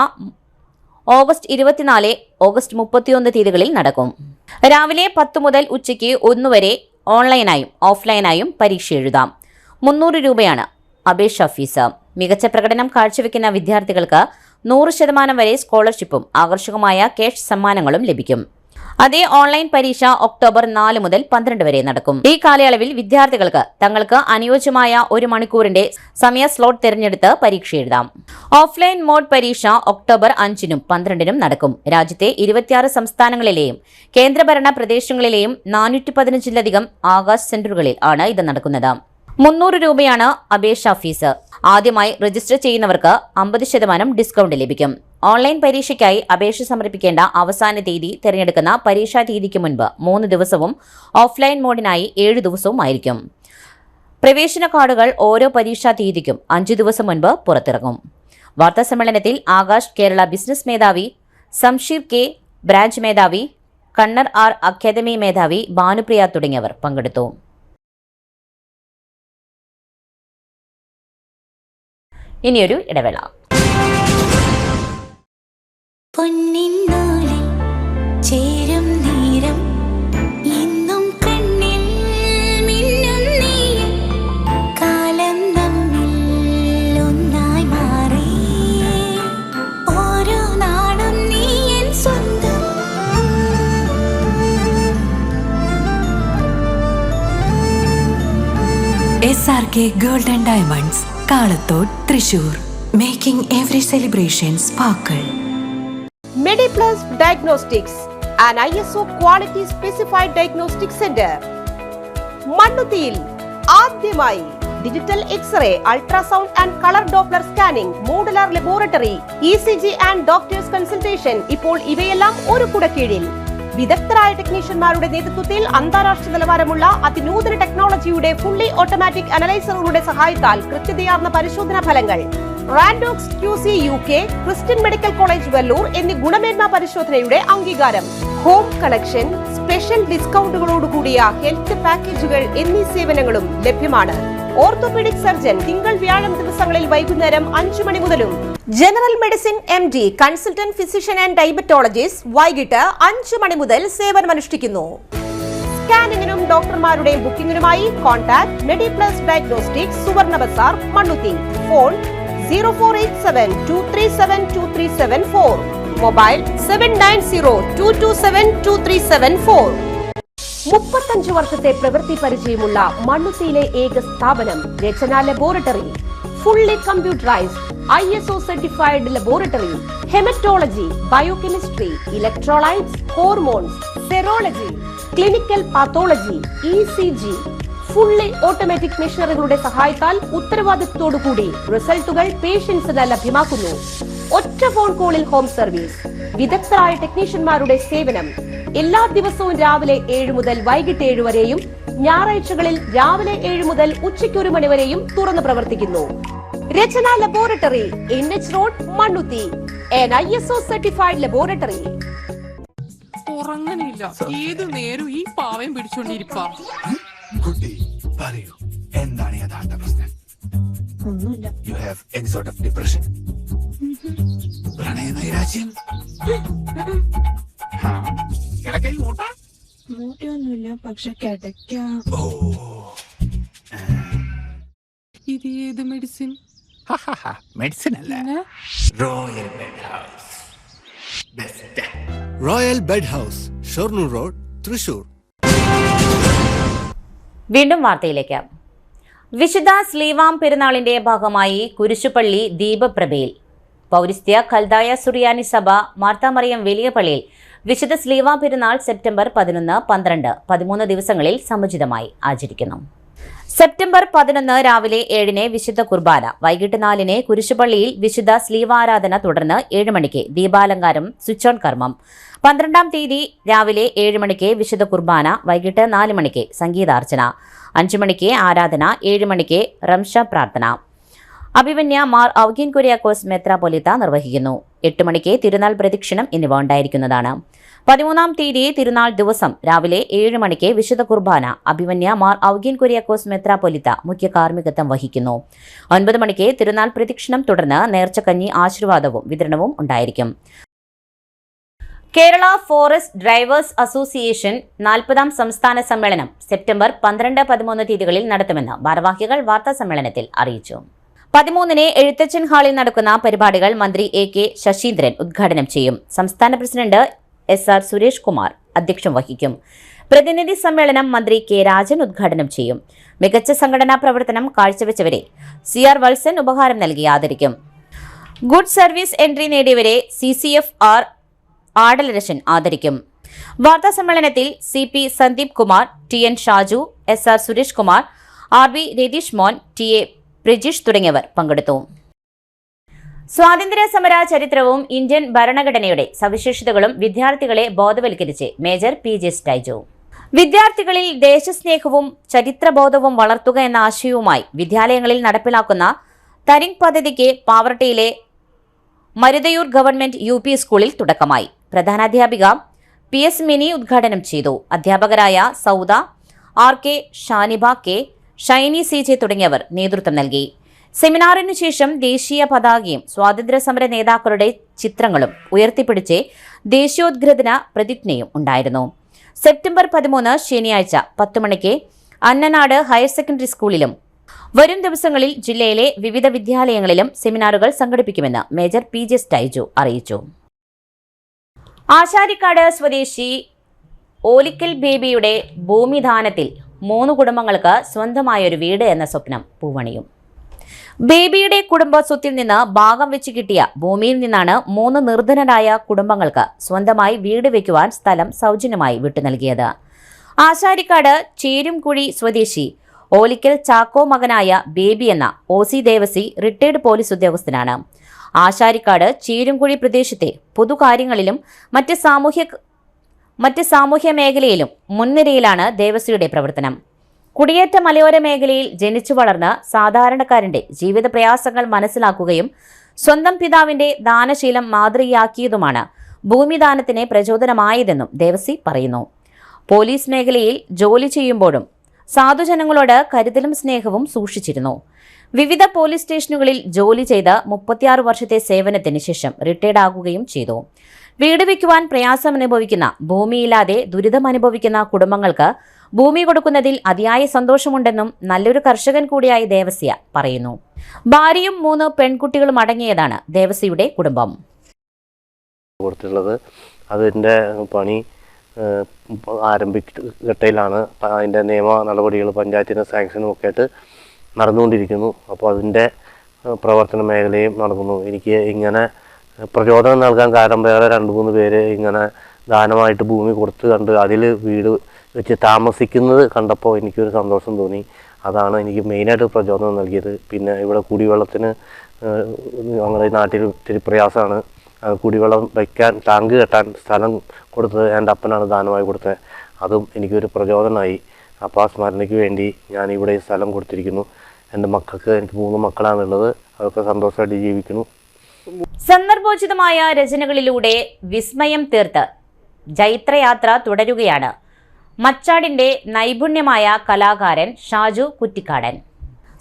ഓഗസ്റ്റ് 24, ഓഗസ്റ്റ് 31 തീയതികളിൽ നടക്കും. രാവിലെ 10 മുതൽ ഉച്ചയ്ക്ക് 1 വരെ ഓൺലൈനായും ഓഫ്ലൈനായും പരീക്ഷ എഴുതാം. 300 രൂപയാണ് അപേക്ഷാ ഫീസ്. മികച്ച പ്രകടനം കാഴ്ചവെക്കുന്ന വിദ്യാർത്ഥികൾക്ക് 100% വരെ സ്കോളർഷിപ്പും ആകർഷകമായ ക്യാഷ് സമ്മാനങ്ങളും ലഭിക്കും. അതേ ഓൺലൈൻ പരീക്ഷ ഒക്ടോബർ 4 മുതൽ 12 വരെ നടക്കും. ഈ കാലയളവിൽ വിദ്യാർത്ഥികൾക്ക് തങ്ങൾക്ക് അനുയോജ്യമായ 1 മണിക്കൂറിന്റെ സമയ സ്ലോട്ട് തിരഞ്ഞെടുത്ത് പരീക്ഷ എഴുതാം. ഓഫ്ലൈൻ മോഡ് പരീക്ഷ ഒക്ടോബർ 5-നും 12-നും നടക്കും. രാജ്യത്തെ 26 സംസ്ഥാനങ്ങളിലെയും കേന്ദ്രഭരണ പ്രദേശങ്ങളിലെയും 415-ലധികം ആകാശ് സെന്ററുകളിൽ ആണ് ഇത് നടക്കുന്നത്. 300 രൂപയാണ് അപേക്ഷാ ഫീസ്. ആദ്യമായി രജിസ്റ്റർ ചെയ്യുന്നവർക്ക് 50% ഡിസ്കൗണ്ട് ലഭിക്കും. ഓൺലൈൻ പരീക്ഷയ്ക്കായി അപേക്ഷ സമർപ്പിക്കേണ്ട അവസാന തീയതി തിരഞ്ഞെടുക്കുന്ന പരീക്ഷാ തീയതിക്ക് മുൻപ് 3 ദിവസവും ഓഫ്ലൈൻ മോഡിനായി 7 ദിവസവും ആയിരിക്കും. പ്രവേശന കാർഡുകൾ ഓരോ പരീക്ഷാ തീയതിക്കും 5 ദിവസം മുൻപ് പുറത്തിറങ്ങും. വാർത്താ സമ്മേളനത്തിൽ ആകാശ് കേരള ബിസിനസ് മേധാവി സംഷീർ കെ, ബ്രാഞ്ച് മേധാവി കണ്ണർ ആർ, അക്കാദമി മേധാവി ഭാനുപ്രിയ തുടങ്ങിയവർ പങ്കെടുത്തു. ഇനിയൊരു ഇടവേള. ചേരും നേരം ഇന്നും കണ്ണിൽ മിന്നും നീ കാലം നമ്മിൽ ഒന്നായി മാറി ഓരോ നാടും നീ എൻ സ്വന്തം SRK Gold and Diamonds, Kalathode, Thrissur. Making every celebration sparkle. MediPlus Diagnostics, an ISO quality specified diagnostic center. മണ്ണുത്തിയിൽ ആദ്യമായി digital X-ray, ultrasound and colour Doppler scanning, modular laboratory, ECG and doctors consultation. ഇപ്പോൾ ഇവയെല്ലാം ഒരു കുടക്കീഴിൽ. വിദഗ്ധരായ ടെക്നീഷ്യന്മാരുടെ നേതൃത്വത്തിൽ അന്താരാഷ്ട്ര നിലവാരമുള്ള അതിനൂതന ടെക്നോളജിയുടെ ഫുള്ളി ഓട്ടോമാറ്റിക് അനലൈസറുകളുടെ സഹായത്താൽ കൃത്യതയാർന്ന പരിശോധനാ ഫലങ്ങൾ. റാൻഡോക്സ് QC UK, Christian medical college Vellore എന്നീ ഗുണമേന്മ പരിശോധനയുടെ അംഗീകാരം. ഹോം കണക്ഷൻ, സ്പെഷ്യൽ ഡിസ്കൗണ്ടുകളോടുകൂടിയ ഹെൽത്ത് പാക്കേജുകൾ എന്നീ സേവനങ്ങളും ലഭ്യമാണ്. ഓർത്തോപീഡിക് സർജൻ തിങ്കൾ വ്യാഴം ദിവസങ്ങളിൽ വൈകുന്നേരം 5 മണി മുതലും general medicine MD, consultant physician and diabetologist വൈകിട്ട് 5 മണി മുതൽ സേവനമനുഷ്ഠിക്കുന്നു. സ്കാനിങ്ങിനും ഡോക്ടർമാരുടെ ബുക്കിംഗിനുമായി കോൺടാക്ട് മെഡിപ്ലസ് ഡയഗ്നോസ്റ്റിക്സ്, സുവർണ ബസാർ, മണ്ണുത്തി. Phone 0487237237 mobile 7902272374. 35 വർഷത്തെ പ്രവൃത്തി പരിചയമുള്ള മണ്ണുത്തിയിലെ ഏക സ്ഥാപനം Rachana laboratory. Fully computerised ISO certified laboratory. Haematology, biochemistry, electrolytes, hormones, serology, clinical pathology, ECG. Fully automatic മെഷീനറികളുടെ സഹായത്താൽ ഉത്തരവാദിത്വത്തോടുകൂടി റിസൾട്ടുകൾ പേഷ്യൻസിന് ലഭ്യമാക്കുന്നു. ഒറ്റ ഫോൺ കോളിൽ ഹോം സർവീസ്. വിദഗ്ധരായ ടെക്നീഷ്യന്മാരുടെ സേവനം. എല്ലാ ദിവസവും രാവിലെ 7 മുതൽ വൈകിട്ട് 7 വരെയും ഞായറാഴ്ചകളിൽ രാവിലെ 7 മുതൽ ഉച്ചയ്ക്ക് 1 മണി വരെയും തുറന്നു പ്രവർത്തിക്കുന്നു. Rachana laboratory, NH road, Mannuthy. an ISO certified laboratory. ഉറങ്ങണില്ല, ഏതു നേരം ഈ പാവം പിടിച്ചോണ്ടിരിപ്പാ. കുട്ടി പറയൂ, എന്താണ് യഥാർത്ഥ പ്രശ്നം? ഒന്നുമില്ല. You have any sort of depression, പ്രണയ നൈരാശ്യം, കിടക്കയിൽ മൂട്ട? മൂട്ടയൊന്നുമില്ല, പക്ഷെ കിടക്കാം. ഓ, ഇത് ഏത് മെഡിസിൻ? മെഡിസിൻ അല്ല, royal bed house. Best royal bed house, Shoranur road, Thrissur. വീണ്ടും വാർത്തയിലേക്ക്. വിശുദ്ധ സ്ലീവാം പെരുന്നാളിന്റെ ഭാഗമായി കുരിശുപള്ളി ദീപപ്രഭയിൽ പൗരസ്ത്യ ഖൽദായ സുറിയാനി സഭ മാർത്താമറിയം വലിയ പള്ളിയിൽ വിശുദ്ധ സ്ലീവാം പെരുന്നാൾ സെപ്റ്റംബർ 11, 12, 13 ദിവസങ്ങളിൽ സമുചിതമായി ആചരിക്കുന്നു. സെപ്റ്റംബർ 11 രാവിലെ 7-ന് വിശുദ്ധ കുർബാന, വൈകിട്ട് 4-ന് കുരിശുപള്ളിയിൽ വിശുദ്ധ സ്ലീവാരാധന, തുടർന്ന് 7 മണിക്ക് ദീപാലങ്കാരം, സ്വിച്ച് ഓൺ കർമ്മം. 12-ാം തീയതി രാവിലെ 7 മണിക്ക് വിശുദ്ധ കുർബാന, വൈകിട്ട് 4 മണിക്ക് സംഗീതാർച്ചന, 5 മണിക്ക് ആരാധന, 7 മണിക്ക് റംഷ പ്രാർത്ഥന. അഭിമന്യ മാർ ഔഗീൻ കുര്യാക്കോസ് മെത്രാപ്പൊലീത്ത നിർവഹിക്കുന്നു. 8 മണിക്ക് തിരുനാൾ പ്രദക്ഷിണം എന്നിവ ഉണ്ടായിരിക്കുന്നതാണ്. 13-ാം തീയതി തിരുനാൾ ദിവസം രാവിലെ 7 മണിക്ക് വിശുദ്ധ കുർബാന, അഭിമന്യ മാർ ഔഗീൻ കുര്യാക്കോസ് മെത്രാപ്പൊലീത്ത മുഖ്യ കാർമ്മികത്വം വഹിക്കുന്നു. 9 മണിക്ക് തിരുനാൾ പ്രദക്ഷിണം, തുടർന്ന് നേർച്ചക്കഞ്ഞി ആശീർവാദവും വിതരണവും ഉണ്ടായിരിക്കും. കേരള ഫോറസ്റ്റ് ഡ്രൈവേഴ്സ് അസോസിയേഷൻ 40-ാം സംസ്ഥാന സമ്മേളനം സെപ്റ്റംബർ 12, 13 തീയതികളിൽ നടത്തുമെന്ന് ഭാരവാഹികൾ വാർത്താ സമ്മേളനത്തിൽ അറിയിച്ചു. 13-ന് എഴുത്തച്ഛൻ ഹാളിൽ നടക്കുന്ന പരിപാടികൾ മന്ത്രി AK ശശീന്ദ്രൻ ഉദ്ഘാടനം ചെയ്യും. സംസ്ഥാന പ്രസിഡന്റ് SR സുരേഷ് കുമാർ അധ്യക്ഷം വഹിക്കും. പ്രതിനിധി സമ്മേളനം മന്ത്രി കെ രാജൻ ഉദ്ഘാടനം ചെയ്യും. മികച്ച സംഘടനാ പ്രവർത്തനം കാഴ്ചവെച്ചവരെ CR വത്സൻ ഉപഹാരം നൽകി ആദരിക്കും. ഗുഡ് സർവീസ് എൻട്രി നേടിയവരെ CCFR ആടലരശൻ ആദരിക്കും. വാർത്താ സമ്മേളനത്തിൽ CP Sandeep Kumar, TN Shaju, SR Suresh Kumar, RB Ratheesh മോൻ, TA പ്രജിഷ് തുടങ്ങിയവർ പങ്കെടുത്തു. സ്വാതന്ത്ര്യ സമര ചരിത്രവും ഇന്ത്യൻ ഭരണഘടനയുടെ സവിശേഷതകളും വിദ്യാർത്ഥികളെ ബോധവൽക്കരിച്ച് മേജർ PJ സ്റ്റൈജു. വിദ്യാർത്ഥികളിൽ ദേശസ്നേഹവും ചരിത്രബോധവും വളർത്തുക എന്ന ആശയവുമായി വിദ്യാലയങ്ങളിൽ നടപ്പിലാക്കുന്ന തരിങ് പദ്ധതിക്ക് പാവറട്ടിയിലെ മരുതയൂർ ഗവൺമെന്റ് UP സ്കൂളിൽ തുടക്കമായി. പ്രധാനാധ്യാപിക PS മിനി ഉദ്ഘാടനം ചെയ്തു. അധ്യാപകരായ Sauda, RK, Shaniba K, Shiny CJ തുടങ്ങിയവർ നേതൃത്വം നൽകി. സെമിനാറിനു ശേഷം ദേശീയ പതാകയും സ്വാതന്ത്ര്യസമര നേതാക്കളുടെ ചിത്രങ്ങളും ഉയർത്തിപ്പിടിച്ച് ദേശീയോദ്ഗ്രഥന പ്രതിജ്ഞയും ഉണ്ടായിരുന്നു. സെപ്റ്റംബർ 13 ശനിയാഴ്ച 10 മണിക്ക് അന്നനാട് ഹയർ സെക്കൻഡറി സ്കൂളിലും വരും ദിവസങ്ങളിൽ ജില്ലയിലെ വിവിധ വിദ്യാലയങ്ങളിലും സെമിനാറുകൾ സംഘടിപ്പിക്കുമെന്ന് മേജർ PJ സ്റ്റൈജു അറിയിച്ചു. ആശാരിക്കാട് സ്വദേശി ഓലിക്കൽ ബേബിയുടെ ഭൂമിദാനത്തിൽ 3 കുടുംബങ്ങൾക്ക് സ്വന്തമായൊരു വീട് എന്ന സ്വപ്നം പൂവണിയും. ബേബിയുടെ കുടുംബ സ്വത്തിൽ നിന്ന് ഭാഗം വെച്ച് കിട്ടിയ ഭൂമിയിൽ നിന്നാണ് 3 നിർധനരായ കുടുംബങ്ങൾക്ക് സ്വന്തമായി വീട് വയ്ക്കുവാൻ സ്ഥലം സൗജന്യമായി വിട്ടു നൽകിയത്. ആശാരിക്കാട് ചേരുംകുഴി സ്വദേശി ഓലിക്കൽ ചാക്കോ മകനായ ബേബി എന്ന OC ദേവസി റിട്ടയർഡ് പോലീസ് ഉദ്യോഗസ്ഥനാണ്. ആശാരിക്കാട് ചേരുംകുഴി പ്രദേശത്തെ പൊതുകാര്യങ്ങളിലും മറ്റ് സാമൂഹ്യ മേഖലയിലും മുൻനിരയിലാണ് ദേവസിയുടെ പ്രവർത്തനം. കുടിയേറ്റ മലയോര മേഖലയിൽ ജനിച്ചു വളർന്ന് സാധാരണക്കാരന്റെ ജീവിത പ്രയാസങ്ങൾ മനസ്സിലാക്കുകയും സ്വന്തം പിതാവിന്റെ ദാനശീലം മാതൃകയാക്കിയതുമാണ് ഭൂമിദാനത്തിന് പ്രചോദനമായതെന്നും ദേവസി പറയുന്നു. പോലീസ് മേഖലയിൽ ജോലി ചെയ്യുമ്പോഴും സാധുജനങ്ങളോട് കരുതലും സ്നേഹവും സൂക്ഷിച്ചിരുന്നു. വിവിധ പോലീസ് സ്റ്റേഷനുകളിൽ ജോലി ചെയ്ത് 36 വർഷത്തെ സേവനത്തിന് ശേഷം റിട്ടയർഡ് ആകുകയും ചെയ്തു. വീട് വയ്ക്കുവാൻ പ്രയാസമനുഭവിക്കുന്ന, ഭൂമിയില്ലാതെ ദുരിതമനുഭവിക്കുന്ന കുടുംബങ്ങൾക്ക് ഭൂമി കൊടുക്കുന്നതിൽ അതിയായ സന്തോഷമുണ്ടെന്നും നല്ലൊരു കർഷകൻ കൂടിയായ ദേവസ്യ പറയുന്നു. ഭാര്യയും 3 പെൺകുട്ടികളും അടങ്ങിയതാണ് ദേവസ്യയുടെ കുടുംബം. അതിൻ്റെ പണി ആരംഭിക്കട്ടയിലാണ്. അതിൻ്റെ നിയമ നടപടികൾ പഞ്ചായത്തിൻ്റെ സാങ്ഷനും ഒക്കെ ആയിട്ട് നടന്നുകൊണ്ടിരിക്കുന്നു. അപ്പോൾ അതിൻ്റെ പ്രവർത്തന മേഖലയും നടക്കുന്നു. എനിക്ക് ഇങ്ങനെ പ്രചോദനം നൽകാൻ കാരണം വേറെ 2-3 പേര് ഇങ്ങനെ ദാനമായിട്ട് ഭൂമി കൊടുത്ത് കണ്ട് അതിൽ വീട് വെച്ച് താമസിക്കുന്നത് കണ്ടപ്പോൾ എനിക്കൊരു സന്തോഷം തോന്നി. അതാണ് എനിക്ക് മെയിനായിട്ട് പ്രചോദനം നൽകിയത്. പിന്നെ ഇവിടെ കുടിവെള്ളത്തിന് ഞങ്ങളുടെ നാട്ടിൽ ഒത്തിരി പ്രയാസമാണ്. കുടിവെള്ളം വയ്ക്കാൻ ടാങ്ക് കെട്ടാൻ സ്ഥലം കൊടുത്തത് എൻ്റെ അപ്പനാണ് ദാനമായി കൊടുത്തത്. അതും എനിക്കൊരു പ്രചോദനമായി. അപ്പോൾ ആ സ്മരണയ്ക്ക് വേണ്ടി ഞാൻ ഇവിടെ ഈ സ്ഥലം കൊടുത്തിരിക്കുന്നു. എൻ്റെ മക്കൾക്ക്, എനിക്ക് 3 മക്കളാണുള്ളത്. അതൊക്കെ സന്തോഷമായിട്ട് ജീവിക്കുന്നു. സന്ദർഭോചിതമായ രചനകളിലൂടെ വിസ്മയം തീർത്ത് ജൈത്രയാത്ര തുടരുകയാണ് മച്ചാടിന്റെ നൈപുണ്യമായ കലാകാരൻ ഷാജു കുറ്റിക്കാടൻ.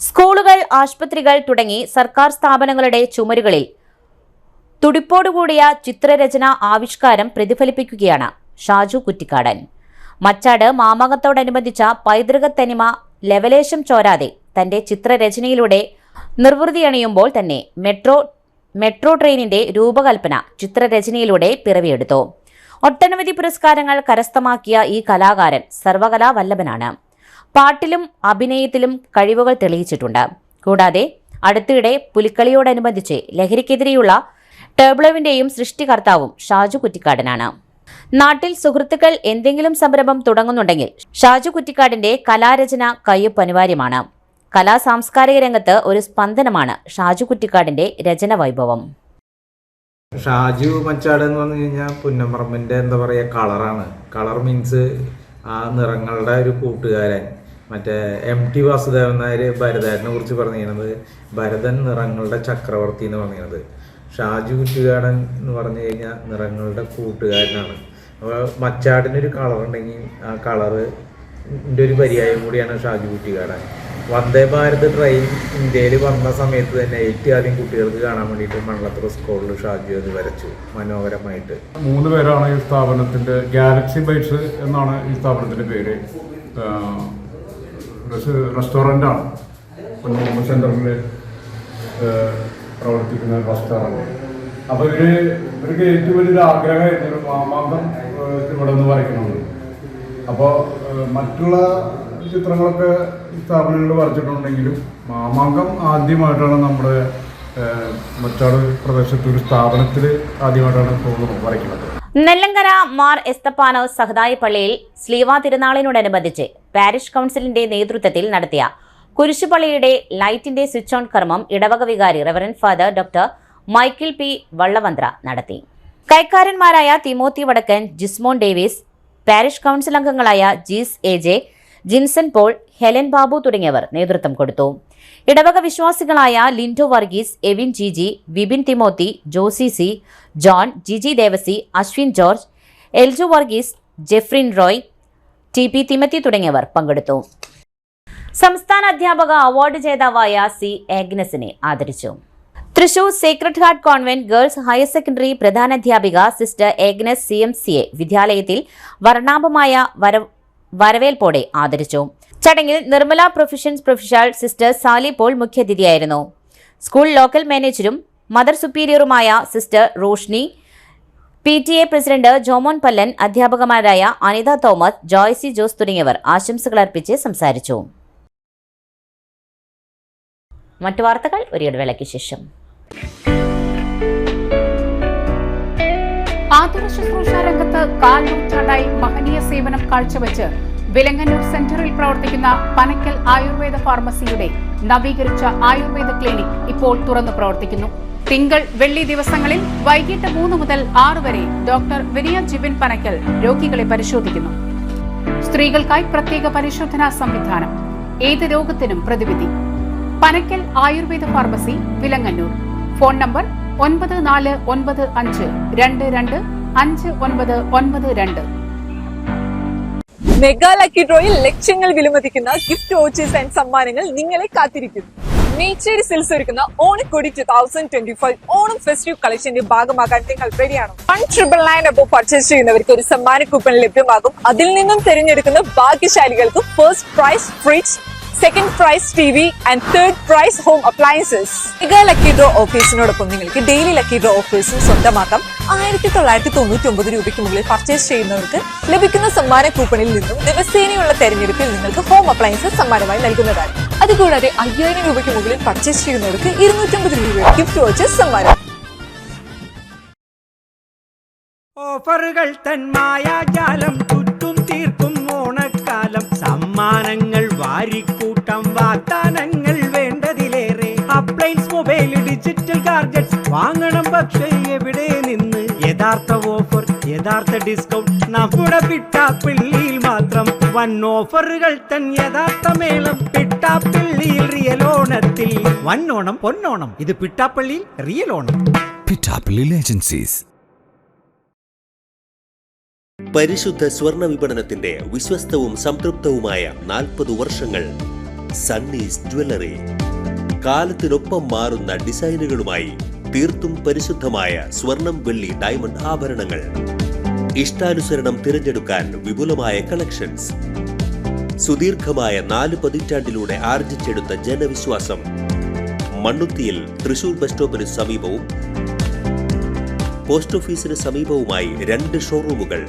സ്കൂളുകൾ, ആശുപത്രികൾ തുടങ്ങി സർക്കാർ സ്ഥാപനങ്ങളുടെ ചുമരുകളിൽ തുടിപ്പോടുകൂടിയ ചിത്രരചന ആവിഷ്കാരം പ്രതിഫലിപ്പിക്കുകയാണ് ഷാജു കുറ്റിക്കാടൻ. മച്ചാട് മാമാകത്തോടനുബന്ധിച്ച പൈതൃക തനിമ ലെവലേശം ചോരാതെ തന്റെ ചിത്രരചനയിലൂടെ നിർവൃതിയണിയുമ്പോൾ തന്നെ മെട്രോ ട്രെയിനിന്റെ രൂപകൽപ്പന ചിത്രരചനയിലൂടെ പിറവിയെടുത്തു. ഒട്ടനവധി പുരസ്കാരങ്ങൾ കരസ്ഥമാക്കിയ ഈ കലാകാരൻ സർവകലാ വല്ലഭനാണ്. പാട്ടിലും അഭിനയത്തിലും കഴിവുകൾ തെളിയിച്ചിട്ടുണ്ട്. കൂടാതെ അടുത്തിടെ പുലിക്കളിയോടനുബന്ധിച്ച് ലഹരിക്കെതിരെയുള്ള ടേബ്ലോവിന്റെയും സൃഷ്ടികർത്താവും ഷാജു കുറ്റിക്കാടനാണ്. നാട്ടിൽ സുഹൃത്തുക്കൾ എന്തെങ്കിലും സംരംഭം തുടങ്ങുന്നുണ്ടെങ്കിൽ ഷാജു കുറ്റിക്കാടിന്റെ കലാരചന കയ്യൊപ്പ് അനിവാര്യമാണ്. കലാ സാംസ്കാരിക രംഗത്ത് ഒരു സ്പന്ദനമാണ് ഷാജു കുറ്റിക്കാടിന്റെ രചന വൈഭവം. ഷാജു മച്ചാട് എന്ന് പറഞ്ഞു കഴിഞ്ഞാൽ പുന്നമറമ്പിൻ്റെ എന്താ പറയുക കളറാണ്. കളർ മീൻസ് ആ നിറങ്ങളുടെ ഒരു കൂട്ടുകാരൻ. മറ്റേ MT വാസുദേവൻ നായർ ഭരതനെ കുറിച്ച് പറഞ്ഞിരുന്നത് ഭരതൻ നിറങ്ങളുടെ ചക്രവർത്തി എന്ന് പറഞ്ഞിരുന്നത്. ഷാജു കുറ്റിക്കാടൻ എന്ന് പറഞ്ഞു കഴിഞ്ഞാൽ നിറങ്ങളുടെ കൂട്ടുകാരനാണ്. അപ്പോൾ മച്ചാടിനൊരു കളറുണ്ടെങ്കിൽ ആ കളറിൻ്റെ ഒരു പര്യായം കൂടിയാണ് ഷാജു കുറ്റിക്കാടൻ. വന്ദേ ഭാരത് ട്രെയിൻ ഇന്ത്യയിൽ വന്ന സമയത്ത് തന്നെ ഏറ്റവും ആദ്യം കുട്ടികൾക്ക് കാണാൻ വേണ്ടിയിട്ട് മണ്ണത്തറ സ്കൂളിൽ ഷാജു അത് വരച്ചു മനോഹരമായിട്ട്. 3 പേരാണ് ഈ സ്ഥാപനത്തിൻ്റെ, ഗാലക്സി ബൈറ്റ്സ് എന്നാണ് ഈ സ്ഥാപനത്തിൻ്റെ പേര്. റെസ്റ്റോറൻ്റാണ്, സെൻറ്ററിൽ പ്രവർത്തിക്കുന്ന റെസ്റ്റോറൻറ്റ്. അപ്പോൾ ഇവർ ഇവർക്ക് ഏറ്റവും വലിയൊരു ആഗ്രഹമായിരുന്നു മാമാങ്കം ഇവിടെ നിന്ന് വരയ്ക്കണമെന്ന്. അപ്പോൾ മറ്റുള്ള ചിത്രങ്ങളൊക്കെ സ്ഥാപനങ്ങൾ വരച്ചിട്ടുണ്ടെങ്കിലും മാമാങ്കം ആദ്യമായിട്ടാണ് നമ്മുടെ മറ്റാട് പ്രദേശത്ത് ഒരു സ്ഥാപനത്തിൽ ആദ്യമായിട്ടാണ് തോന്നുന്നു വരയ്ക്കുന്നത്. നെല്ലങ്കര മാർ എസ്തപ്പാനോസ് സഹദായ പള്ളിയിൽ സ്ലീവ തിരുനാളിനോടനുബന്ധിച്ച് പാരിഷ് കൗൺസിലിന്റെ നേതൃത്വത്തിൽ നടത്തിയ കുരിശുപള്ളിയുടെ ലൈറ്റിന്റെ സ്വിച്ച് ഓൺ കർമ്മം ഇടവക വികാരി reverend father doctor Michael P Vallavanthra നടത്തി. കൈക്കാരന്മാരായ Timothy Vadakkan, Jismon Davis, parish council അംഗങ്ങളായ Jees A J, Jinson Paul, Helen Babu തുടങ്ങിയവർ നേതൃത്വം കൊടുത്തു. ഇടവക വിശ്വാസികളായ Lindo Varghese, Evin Jiji, Vipin Timothy, Josy C, John, Jiji Devassy, Ashwin George, Elju Varghese, Jefrin Roy, T P Timothy തുടങ്ങിയവർ പങ്കെടുത്തു. സംസ്ഥാന അധ്യാപക അവാർഡ് ജേതാവായ സി ആഗ്നസിനെ ആദരിച്ചു. Thrissur sacred heart convent girls higher secondary പ്രധാനാധ്യാപിക സിസ്റ്റർ ആഗ്നസ് CMCA വിദ്യാലയത്തിൽ വർണ്ണാഭമായ വരവേൽപ്പോടെ ആദരിച്ചു. ചടങ്ങിൽ Nirmala professions professional sister Sally Paul മുഖ്യാതിഥിയായിരുന്നു. സ്കൂൾ ലോക്കൽ മാനേജരും മദർ സുപ്പീരിയറുമായ sister Roshni, PTA president Jomon Pallan, അധ്യാപകമാരായ അനിത തോമസ്, ജോയ്സി ജോസ് തുടങ്ങിയവർ ആശംസകൾ അർപ്പിച്ച് സംസാരിച്ചു. മറ്റു വാർത്തകൾ ഒരു ഇടവേളയ്ക്ക് ശേഷം. ആതുര ശുശ്രൂഷ രംഗത്ത് 4 നൂറ്റാണ്ടായി മഹനീയ സേവനം കാഴ്ചവെച്ച് വിലങ്ങന്നൂർ സെന്ററിൽ പ്രവർത്തിക്കുന്ന പനക്കൽ ആയുർവേദ ഫാർമസിയുടെ നവീകരിച്ച ആയുർവേദ ക്ലിനിക് ഇപ്പോൾ തുറന്നു പ്രവർത്തിക്കുന്നു. തിങ്കൾ, വെള്ളി ദിവസങ്ങളിൽ വൈകിട്ട് 3 മുതൽ 6 വരെ ഡോക്ടർ വിനിയ ജിബിൻ പനക്കൽ രോഗികളെ പരിശോധിക്കുന്നു. സ്ത്രീകൾക്കായി പ്രത്യേക പരിശോധനാ സംവിധാനം, ഏത് രോഗത്തിനും പ്രതിവിധി. Panakkal Ayurveda pharmacy, Vilangannur. Phone number 9495225992. Mega lucky ഡ്രോയിൽ ലക്ഷങ്ങൾ വിലമതിക്കുന്ന ഗിഫ്റ്റ് വൗച്ചേഴ്സ് ആൻഡ് സമ്മാനങ്ങൾ നിങ്ങളെ കാത്തിരിക്കുന്നു. നേച്ചേരി സിൽസ് ഒരുക്കുന്ന ഓണക്കോടി 2025 ഓണം ഫെസ്റ്റീവ് കളക്ഷന്റെ ഭാഗമാകാൻ നിങ്ങൾ റെഡിയാണോ? 1,999 അബോ പർച്ചേസ് ചെയ്യുന്നവർക്ക് ഒരു സമ്മാന കൂപ്പൺ ലഭ്യമാകും. അതിൽ നിന്നും തിരഞ്ഞെടുക്കുന്ന ഭാഗ്യശാലികൾക്ക് first prize fridge, second prize TV and third prize home appliances. Mega lucky draw ഓഫേഴ്സിനോടൊപ്പം നിങ്ങൾക്ക് ഡെയിലി ലക്കി ഡ്രോ ഓഫേഴ്സും സ്വന്തമാക്കാം. 1999 രൂപയ്ക്ക് മുകളിൽ പർച്ചേസ് ചെയ്യുന്നവർക്ക് ലഭിക്കുന്ന സമ്മാന കൂപ്പണിൽ നിന്നും ദിവസേനയുള്ള തെരഞ്ഞെടുപ്പിൽ നിങ്ങൾക്ക് ഹോം അപ്ലയൻസസ് സമ്മാനമായി നൽകുന്നതാണ്. അതുകൂടാതെ 5000 രൂപയ്ക്ക് മുകളിൽ പർച്ചേസ് ചെയ്യുന്നവർക്ക് 250 രൂപയുടെ ഗിഫ്റ്റ് വൗച്ചേഴ്സ് സമ്മാനം. ഓഫറുകൾ തൻ മായാജാലം ചുറ്റും തീർക്കും ഓണക്കാലം. സമ്മാനങ്ങൾ വാരിക്കൂട്ടം, വാഗ്ദാനങ്ങൾ വേണ്ടതിലേറെ. അപ്ലയൻസ്, മൊബൈൽ, ഡിജിറ്റൽ ഗാഡ്ജറ്റ്സ് വാങ്ങണം, പക്ഷേ എവിടെ നിന്ന്? യഥാർത്ഥ ഓഫർ, യഥാർത്ഥ ഡിസ്കൗണ്ട് നമ്മുടെ പിട്ടാപ്പിള്ളിയിൽ മാത്രം. വൻ ഓഫറുകൾ തൻ യഥാർത്ഥ മേളം പിട്ടാപ്പിള്ളിയിൽ റിയൽ ഓണത്തിൽ. വന്നോണം പൊന്നോണം, ഇത് പിട്ടാപ്പള്ളിയിൽ റിയൽ ഓണം. പിട്ടാപ്പിള്ളി ഏജൻസീസ്. പരിശുദ്ധ സ്വർണ്ണ വിപണനത്തിന്റെ വിശ്വസ്തവും സംതൃപ്തവുമായ 40 വർഷങ്ങൾ. സണ്ണീസ് ജ്വല്ലറി. കാലത്തിനൊപ്പം മാറുന്ന ഡിസൈനുകളുമായി തീർത്തും പരിശുദ്ധമായ സ്വർണം, വെള്ളി, ഡയമണ്ട് ആഭരണങ്ങൾ. ഇഷ്ടാനുസരണം തിരഞ്ഞെടുക്കാൻ വിപുലമായ കളക്ഷൻസ്. സുദീർഘമായ 4 പതിറ്റാണ്ടിലൂടെ ആർജിച്ചെടുത്ത ജനവിശ്വാസം. മണ്ണുത്തിയിൽ തൃശൂർ ബസ് സ്റ്റോപ്പിന് സമീപവും പോസ്റ്റ് ഓഫീസിന് സമീപവുമായി 2 ഷോറൂമുകൾ.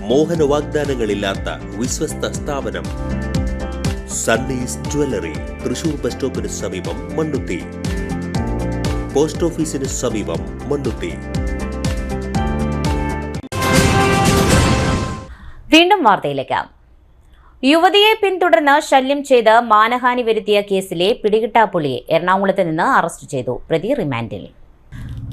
മോഹന വാഗ്ദാനങ്ങളില്ലാത്ത വിശ്വസ്ത സ്ഥാപനം. സണ്ണീസ് ജ്വല്ലറി, തൃശൂർ ബസ് സ്റ്റോപ്പിന് സമീപം, മണ്ണുത്തി. പോസ്റ്റ് ഓഫീസിന് സമീപം, മണ്ണുത്തി. വീണ്ടും വാർത്തയിലേക്ക്. യുവതിയെ പിന്തുടർന്ന് ശല്യം ചെയ്ത് മാനഹാനി വരുത്തിയ കേസിലെ പിടികിട്ടാപ്പുള്ളിയെ എറണാകുളത്ത് നിന്ന് അറസ്റ്റ് ചെയ്തു. പ്രതി റിമാൻഡിൽ.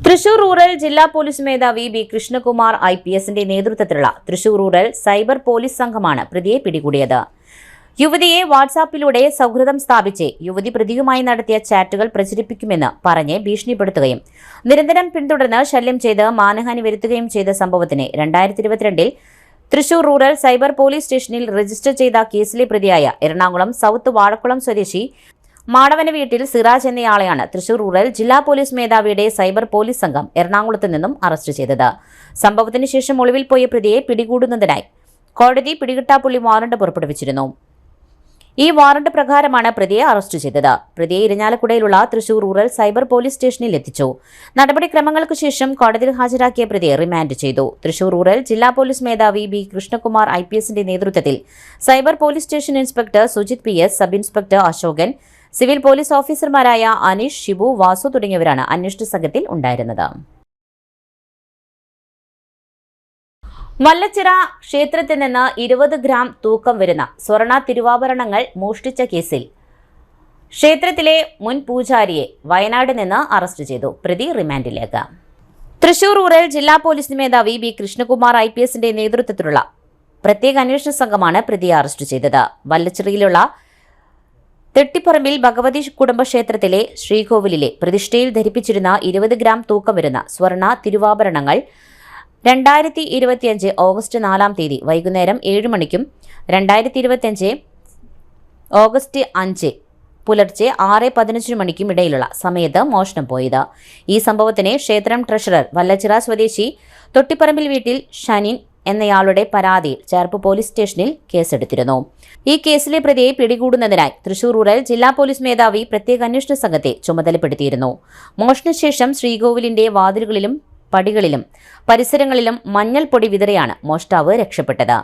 തൃശൂർ റൂറൽ ജില്ലാ പോലീസ് മേധാവി ബി കൃഷ്ണകുമാർ IPSന്റെ നേതൃത്വത്തിലുള്ള തൃശൂർ റൂറൽ സൈബർ പോലീസ് സംഘമാണ് പ്രതിയെ പിടികൂടിയത്. യുവതിയെ വാട്സാപ്പിലൂടെ സൗഹൃദം സ്ഥാപിച്ച് യുവതി പ്രതിയുമായി നടത്തിയ ചാറ്റുകൾ പ്രചരിപ്പിക്കുമെന്ന് പറഞ്ഞ് ഭീഷണിപ്പെടുത്തുകയും നിരന്തരം പിന്തുടർന്ന് ശല്യം ചെയ്ത് മാനഹാനി വരുത്തുകയും ചെയ്ത സംഭവത്തിന് 2022 തൃശൂർ റൂറൽ സൈബർ പോലീസ് സ്റ്റേഷനിൽ രജിസ്റ്റർ ചെയ്ത കേസിലെ പ്രതിയായ എറണാകുളം സൗത്ത് വാഴക്കുളം സ്വദേശി മാടവന വീട്ടിൽ സിറാജ് എന്നയാളെയാണ് തൃശൂർ റൂറൽ ജില്ലാ പോലീസ് മേധാവിയുടെ സൈബർ പോലീസ് സംഘം എറണാകുളത്ത് നിന്നും അറസ്റ്റ് ചെയ്തത്. സംഭവത്തിന് ശേഷം ഒളിവിൽ പോയ പ്രതിയെ പിടികൂടുന്നതിനായി കോടതി പിടികിട്ടാപ്പുള്ളി വാറണ്ട് പുറപ്പെടുവിച്ചിരുന്നു. ഈ വാറണ്ട് പ്രകാരമാണ് പ്രതിയെ അറസ്റ്റ് ചെയ്തത്. പ്രതിയെ ഇരിഞ്ഞാലക്കുടയിലുള്ള തൃശൂർ റൂറൽ സൈബർ പോലീസ് സ്റ്റേഷനിൽ എത്തിച്ചു. നടപടിക്രമങ്ങൾക്ക് ശേഷം കോടതിയിൽ ഹാജരാക്കിയ പ്രതിയെ റിമാൻഡ് ചെയ്തു. തൃശൂർ റൂറൽ ജില്ലാ പോലീസ് മേധാവി ബി കൃഷ്ണകുമാർ IPSന്റെ നേതൃത്വത്തിൽ cyber police station inspector Sujith PS, sub inspector Ashokan, civil police ഓഫീസർമാരായ അനീഷ്, ഷിബു, വാസു തുടങ്ങിയവരാണ് അന്വേഷണ സംഘത്തിൽ ഉണ്ടായിരുന്നത്. വല്ലച്ചിറ ക്ഷേത്രത്തിൽ നിന്ന് 20 ഗ്രാം തൂക്കം വരുന്ന സ്വർണ്ണ തിരുവാഭരണങ്ങൾ മോഷ്ടിച്ച കേസിൽ ക്ഷേത്രത്തിലെ മുൻ പൂജാരിയെ വയനാട് നിന്ന് അറസ്റ്റ് ചെയ്തു. പ്രതി റിമാൻഡിലേക്ക്. തൃശൂർ റൂറൽ ജില്ലാ പോലീസ് മേധാവി ബി കൃഷ്ണകുമാർ IPSന്റെ നേതൃത്വത്തിലുള്ള പ്രത്യേക അന്വേഷണ സംഘമാണ് പ്രതിയെ അറസ്റ്റ് ചെയ്തത്. വല്ലച്ചിറയിലുള്ള തെട്ടിപ്പറമ്പിൽ ഭഗവതി കുടുംബക്ഷേത്രത്തിലെ ശ്രീകോവിലിലെ പ്രതിഷ്ഠയിൽ ധരിപ്പിച്ചിരുന്ന 20 ഗ്രാം തൂക്കം വരുന്ന സ്വർണ്ണ തിരുവാഭരണങ്ങൾ 2025 ഓഗസ്റ്റ് 4 തീയതി വൈകുന്നേരം 7 മണിക്കും 2025 ഓഗസ്റ്റ് 5 പുലർച്ചെ 6:15 മണിക്കും ഇടയിലുള്ള സമയത്ത് മോഷണം പോയത്. ഈ സംഭവത്തിന് ക്ഷേത്രം ട്രഷറർ വല്ലച്ചിറ സ്വദേശി തൊട്ടിപ്പറമ്പിൽ വീട്ടിൽ ഷനിൻ എന്നയാളുടെ പരാതിയിൽ ചേർപ്പ് പോലീസ് സ്റ്റേഷനിൽ കേസെടുത്തിരുന്നു. ഈ കേസിലെ പ്രതിയെ പിടികൂടുന്നതിനായി തൃശൂർ റൂറൽ ജില്ലാ പോലീസ് മേധാവി പ്രത്യേക അന്വേഷണ സംഘത്തെ ചുമതലപ്പെടുത്തിയിരുന്നു. മോഷണശേഷം ശ്രീകോവിലിന്റെ വാതിലുകളിലും പടികളിലും പരിസരങ്ങളിലും മഞ്ഞൾ പൊടി വിതറിയാണ് മോഷ്ടാവ് രക്ഷപ്പെട്ടത്.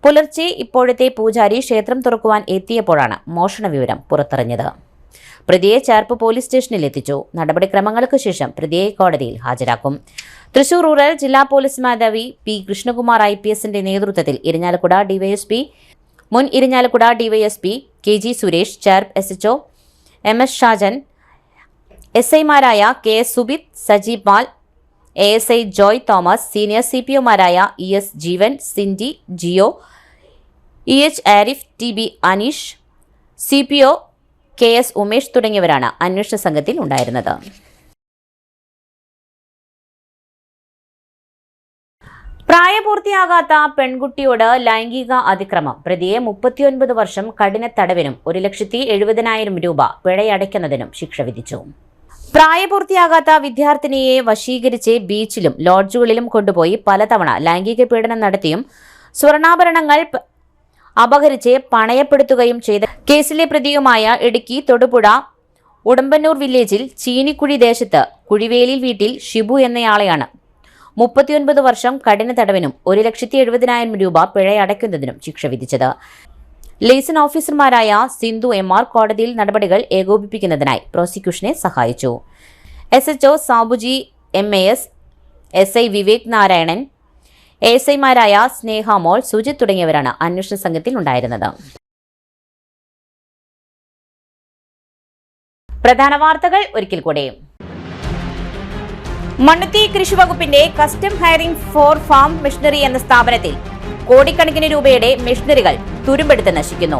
പുലർച്ചെ ഇപ്പോഴത്തെ പൂജാരി ക്ഷേത്രം തുറക്കുവാൻ എത്തിയപ്പോഴാണ് മോഷണ വിവരം പുറത്തറിഞ്ഞത്. പ്രതിയെ ചേർപ്പ് പോലീസ് സ്റ്റേഷനിൽ എത്തിച്ചു. നടപടിക്രമങ്ങൾക്ക് ശേഷം പ്രതിയെ കോടതിയിൽ ഹാജരാക്കും. തൃശൂർ റൂറൽ ജില്ലാ പോലീസ് മേധാവി പി കൃഷ്ണകുമാർ IPSന്റെ നേതൃത്വത്തിൽ ഇരിഞ്ഞാലക്കുട DYSP, മുൻ Irinjalakuda DYSP KG Suresh, Cherpu SHO MS Shajan, SIമാരായ KS Subith, Saji Paul, ASI Joy Thomas, senior CPOമാരായ ES Jeevan, Cindy, Jio, EH Arif, TB Aneesh, CPO KS Umesh തുടങ്ങിയവരാണ് അന്വേഷണ സംഘത്തിൽ ഉണ്ടായിരുന്നത്. പ്രായപൂർത്തിയാകാത്ത പെൺകുട്ടിയോട് ലൈംഗിക അതിക്രമം, പ്രതിയെ 39 വർഷം കഠിന തടവിനും 1,70,000 രൂപ പിഴയടയ്ക്കുന്നതിനും ശിക്ഷ വിധിച്ചു. പ്രായപൂർത്തിയാകാത്ത വിദ്യാർത്ഥിനിയെ വശീകരിച്ച് ബീച്ചിലും ലോഡ്ജുകളിലും കൊണ്ടുപോയി പലതവണ ലൈംഗിക പീഡനം നടത്തിയും സ്വർണ്ണാഭരണങ്ങൾ അപഹരിച്ച് പണയപ്പെടുത്തുകയും ചെയ്ത കേസിലെ പ്രതിയുമായ ഇടുക്കി തൊടുപുഴ ഉടമ്പന്നൂർ വില്ലേജിൽ ചീനിക്കുഴി ദേശത്ത് കുഴിവേലിൽ വീട്ടിൽ ഷിബു എന്നയാളെയാണ് 39 വർഷം കഠിന തടവിനും 1,70,000 രൂപ പിഴയടയ്ക്കുന്നതിനും ശിക്ഷ വിധിച്ചത്. ലേസൺ ഓഫീസർമാരായ സിന്ധു MR കോടതിയിൽ നടപടികൾ ഏകോപിപ്പിക്കുന്നതിനായി പ്രോസിക്യൂഷനെ സഹായിച്ചു. SHO Sabuji MAS, SI Vivek Narayanan, ASIമാരായ സ്നേഹ മോൾ, സുജിത് തുടങ്ങിയവരാണ് അന്വേഷണ സംഘത്തിൽ ഉണ്ടായിരുന്നത്. പ്രധാന വാർത്തകൾ ഒരിക്കൽ കൂടെ. മണ്ണുത്തി കൃഷി വകുപ്പിന്റെ custom hiring four farm machinery എന്ന സ്ഥാപനത്തിൽ കോടിക്കണക്കിന് രൂപയുടെ മെഷീനറികൾ തുരുമ്പെടുത്ത് നശിക്കുന്നു.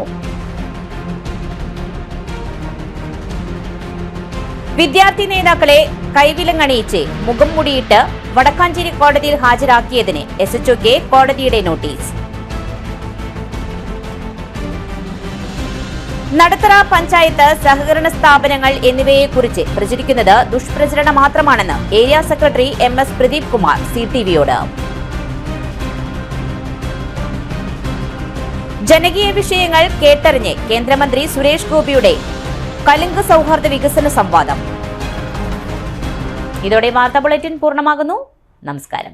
വിദ്യാർത്ഥി നേതാക്കളെ കൈവിലങ്ങണിയിച്ച് മുഖം മൂടിയിട്ട് വടക്കാഞ്ചേരി കോടതിയിൽ ഹാജരാക്കിയതിന് SHOക്ക് കോടതിയുടെ നോട്ടീസ്. നടത്തറ പഞ്ചായത്ത് സഹകരണ സ്ഥാപനങ്ങൾ എന്നിവയെക്കുറിച്ച് പ്രചരിക്കുന്നത് ദുഷ്പ്രചരണം മാത്രമാണെന്ന് area secretary MS Pradeep Kumar CTVയോട്. ജനകീയ വിഷയങ്ങൾ കേട്ടറിഞ്ഞ് കേന്ദ്രമന്ത്രി സുരേഷ് ഗോപിയുടെ കലിംഗ സൗഹാർദ്ദ വികസന സംവാദം. ഇതോടെ വാർത്താ ബുള്ളറ്റിൻ പൂർണ്ണമാകുന്നു. നമസ്കാരം.